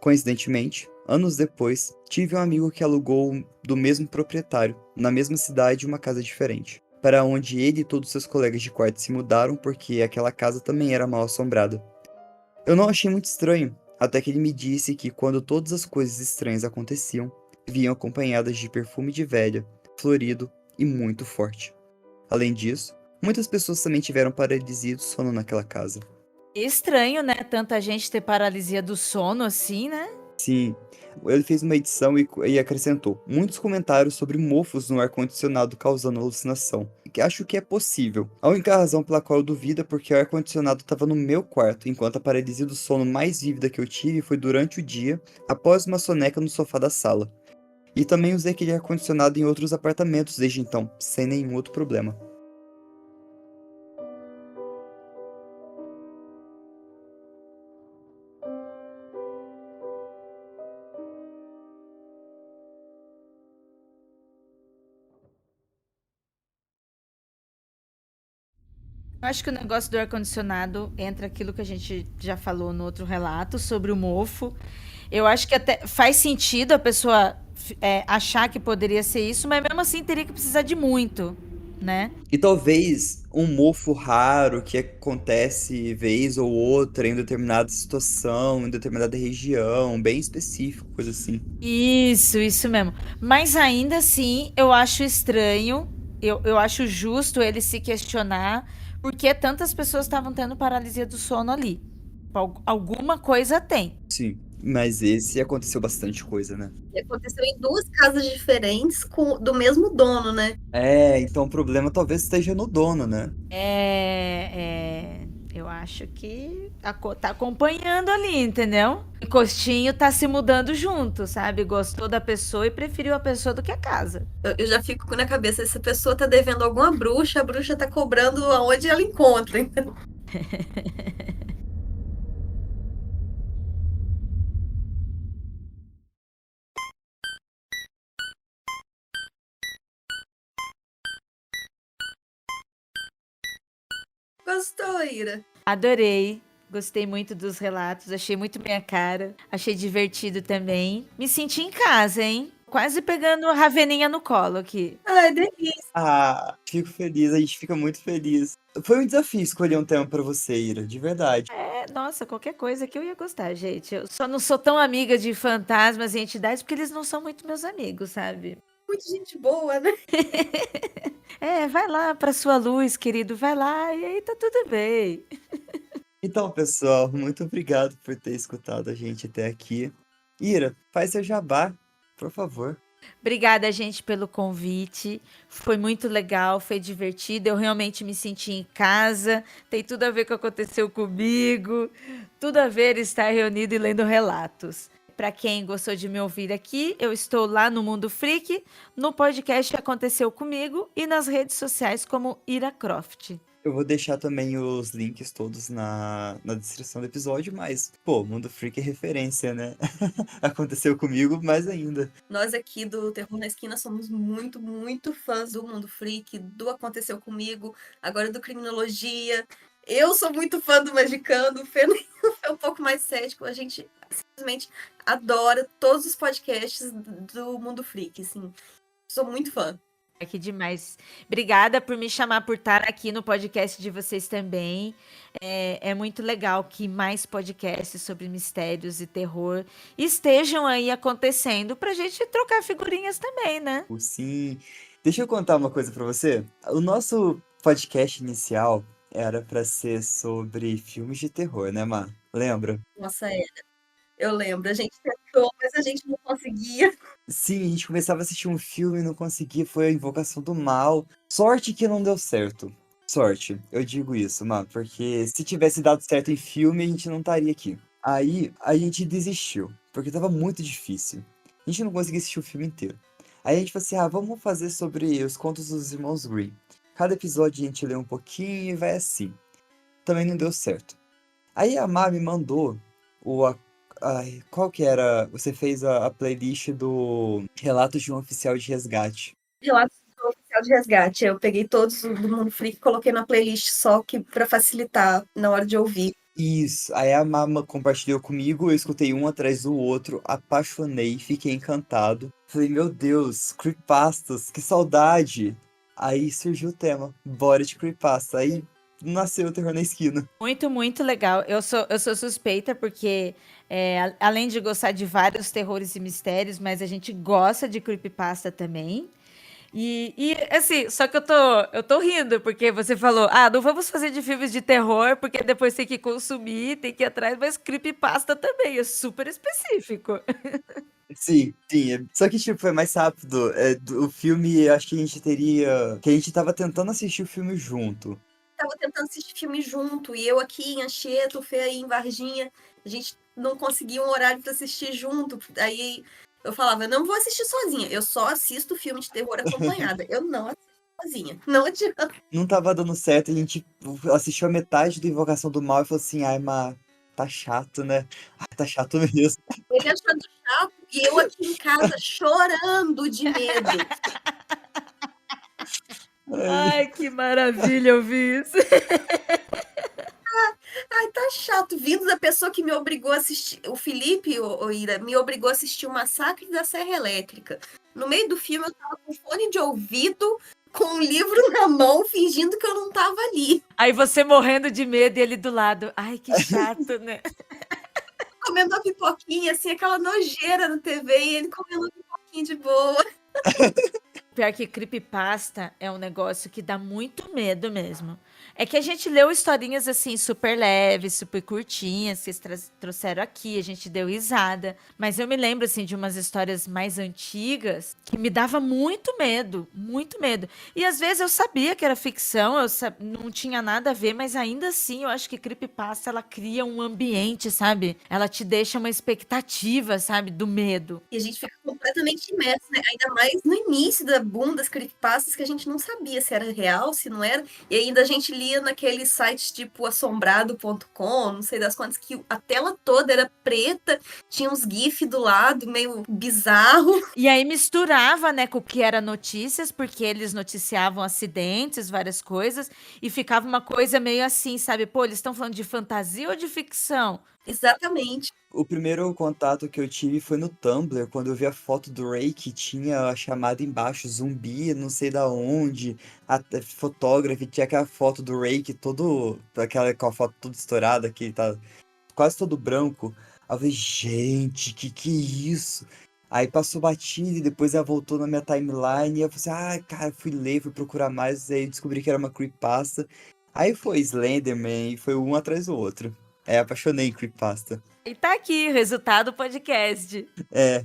Coincidentemente, anos depois, tive um amigo que alugou do mesmo proprietário, na mesma cidade, uma casa diferente, para onde ele e todos seus colegas de quarto se mudaram porque aquela casa também era mal assombrada. Eu não achei muito estranho, até que ele me disse que quando todas as coisas estranhas aconteciam, vinham acompanhadas de perfume de velha, florido e muito forte. Além disso, muitas pessoas também tiveram paralisia do sono naquela casa. Estranho, né? Tanta gente ter paralisia do sono assim, né? Sim, ele fez uma edição e acrescentou muitos comentários sobre mofos no ar-condicionado causando alucinação. Que acho que é possível. A única razão pela qual eu duvido é porque o ar-condicionado estava no meu quarto, enquanto a paralisia do sono mais vívida que eu tive foi durante o dia, após uma soneca no sofá da sala. E também usei aquele ar-condicionado em outros apartamentos desde então, sem nenhum outro problema. Eu acho que o negócio do ar-condicionado entra aquilo que a gente já falou no outro relato sobre o mofo. Eu acho que até faz sentido a pessoa achar que poderia ser isso, mas mesmo assim teria que precisar de muito, né? E talvez um mofo raro que acontece vez ou outra em determinada situação, em determinada região, bem específico, coisa assim. Isso mesmo. Mas ainda assim, eu acho estranho, eu acho justo ele se questionar por que tantas pessoas estavam tendo paralisia do sono ali. Alguma coisa tem. Sim, mas esse aconteceu bastante coisa, né? E aconteceu em duas casas diferentes do mesmo dono, né? É, então o problema talvez esteja no dono, né? Eu acho que tá acompanhando ali, entendeu? O encostinho tá se mudando junto, sabe? Gostou da pessoa e preferiu a pessoa do que a casa. Eu já fico na cabeça, essa pessoa tá devendo alguma bruxa, a bruxa tá cobrando aonde ela encontra. Entendeu? Gostou, Ira? Adorei. Gostei muito dos relatos, achei muito minha cara. Achei divertido também. Me senti em casa, hein? Quase pegando a Raveninha no colo aqui. Ai, delícia. Ah, fico feliz, a gente fica muito feliz. Foi um desafio escolher um tema pra você, Ira, de verdade. Nossa, qualquer coisa que eu ia gostar, gente. Eu só não sou tão amiga de fantasmas e entidades porque eles não são muito meus amigos, sabe? Muita gente boa, né? Vai lá pra sua luz, querido, vai lá e aí tá tudo bem. Então, pessoal, muito obrigado por ter escutado a gente até aqui. Ira, faz seu jabá, por favor. Obrigada, gente, pelo convite. Foi muito legal, foi divertido. Eu realmente me senti em casa. Tem tudo a ver com o que aconteceu comigo. Tudo a ver estar reunido e lendo relatos. Para quem gostou de me ouvir aqui, eu estou lá no Mundo Freak, no podcast Aconteceu Comigo e nas redes sociais como Ira Croft. Eu vou deixar também os links todos na descrição do episódio, mas, pô, Mundo Freak é referência, né? Aconteceu comigo mais ainda. Nós aqui do Terror na Esquina somos muito, muito fãs do Mundo Freak, do Aconteceu Comigo, agora do Criminologia. Eu sou muito fã do Magicando, o Fê é um pouco mais cético. A gente simplesmente adora todos os podcasts do Mundo Freak, assim. Sou muito fã. Que demais. Obrigada por me chamar, por estar aqui no podcast de vocês também. É muito legal que mais podcasts sobre mistérios e terror estejam aí acontecendo pra gente trocar figurinhas também, né? Sim. Deixa eu contar uma coisa pra você. O nosso podcast inicial era pra ser sobre filmes de terror, né, Mar? Lembra? Nossa, eu lembro. A gente tentou, mas a gente não conseguia. Sim, a gente começava a assistir um filme e não conseguia, foi a Invocação do Mal. Sorte que não deu certo. Sorte, eu digo isso, mano, porque se tivesse dado certo em filme, a gente não estaria aqui. Aí a gente desistiu, porque tava muito difícil. A gente não conseguia assistir o filme inteiro. Aí a gente falou assim: ah, vamos fazer sobre os contos dos irmãos Grimm. Cada episódio a gente lê um pouquinho e vai assim. Também não deu certo. Aí a Má me mandou o. Ai, qual que era? Você fez a playlist do Relatos de um Oficial de Resgate. Relatos do Oficial de Resgate. Eu peguei todos do Mundo Freak e coloquei na playlist só que para facilitar na hora de ouvir. Isso, aí a Mama compartilhou comigo, eu escutei um atrás do outro, apaixonei, fiquei encantado. Falei, meu Deus, creepypastas, que saudade! Aí surgiu o tema, bora de creepypasta. Aí nasceu o Terror na Esquina. Muito, muito legal. Eu sou suspeita porque, além de gostar de vários terrores e mistérios, mas a gente gosta de creepypasta também. Assim, só que eu tô rindo, porque você falou, não vamos fazer de filmes de terror, porque depois tem que consumir, tem que ir atrás, mas creepypasta também, é super específico. Sim, sim. Só que, tipo, foi mais rápido. O filme, acho que a gente teria. Que a gente tava tentando assistir o filme junto. Tava tentando assistir filme junto, e eu aqui em Anchieta, o Fê aí em Varginha, a gente não conseguia um horário para assistir junto. Aí eu falava, eu não vou assistir sozinha, eu só assisto filme de terror acompanhada. Eu não assisto sozinha. Não adianta. Não tava dando certo, a gente assistiu a metade do Invocação do Mal e falou assim, ai, mas tá chato, né? Ai, tá chato mesmo. Ele achando chato e eu aqui em casa chorando de medo. Ai, Ai, que maravilha ouvir isso. Ai, tá chato. Vindo da pessoa que me obrigou a assistir. O Felipe, o Ira, me obrigou a assistir o Massacre da Serra Elétrica. No meio do filme, eu tava com fone de ouvido, com um livro na mão, fingindo que eu não tava ali. Aí você morrendo de medo e ele do lado. Ai, que chato, né? Comendo a pipoquinha, assim, aquela nojeira na TV, e ele comendo a pipoquinha de boa. Pior que creepypasta é um negócio que dá muito medo mesmo. É que a gente leu historinhas assim, super leves, super curtinhas, que eles trouxeram aqui, a gente deu risada. Mas eu me lembro assim de umas histórias mais antigas que me dava muito medo, muito medo. E às vezes eu sabia que era ficção, não tinha nada a ver, mas ainda assim eu acho que creepypasta ela cria um ambiente, sabe? Ela te deixa uma expectativa, sabe, do medo. E a gente fica completamente imerso, né? Ainda mais no início da boom das creepypastas, que a gente não sabia se era real, se não era. E ainda a gente lia naqueles sites tipo assombrado.com, não sei das quantas, que a tela toda era preta, tinha uns GIF do lado, meio bizarro. E aí misturava, né, com o que era notícias, porque eles noticiavam acidentes, várias coisas, e ficava uma coisa meio assim, sabe? Pô, eles estão falando de fantasia ou de ficção? Exatamente. O primeiro contato que eu tive foi no Tumblr, quando eu vi a foto do Ray que tinha a chamada embaixo, zumbi, não sei da onde, a fotógrafa tinha aquela foto do Ray que todo, aquela com a foto toda estourada, que ele tá quase todo branco. Aí eu falei, gente, que é isso? Aí passou batida e depois ela voltou na minha timeline e eu falei assim, ah, cara, fui ler, fui procurar mais, aí eu descobri que era uma creepypasta. Aí foi Slenderman e foi um atrás do outro. Apaixonei em Creepypasta. E tá aqui, resultado do podcast. É,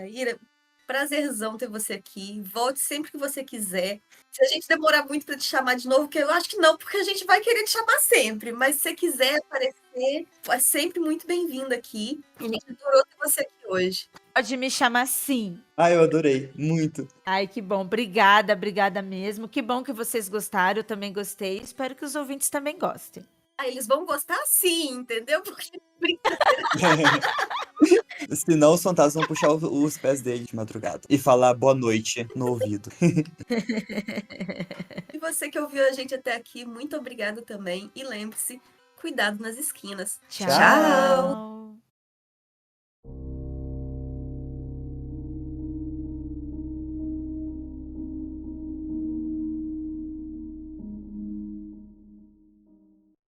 Ira, prazerzão ter você aqui. Volte sempre que você quiser. Se a gente demorar muito pra te chamar de novo, que eu acho que não, porque a gente vai querer te chamar sempre. Mas se você quiser aparecer, é sempre muito bem-vindo aqui. A gente adorou ter você aqui hoje. Pode me chamar sim. eu adorei, muito. Ai, que bom. Obrigada, obrigada mesmo. Que bom que vocês gostaram, eu também gostei. Espero que os ouvintes também gostem. Eles vão gostar sim, entendeu? Porque Senão os fantasmas vão puxar os pés dele de madrugada e falar boa noite no ouvido. E você que ouviu a gente até aqui, muito obrigada também. E lembre-se, cuidado nas esquinas. Tchau.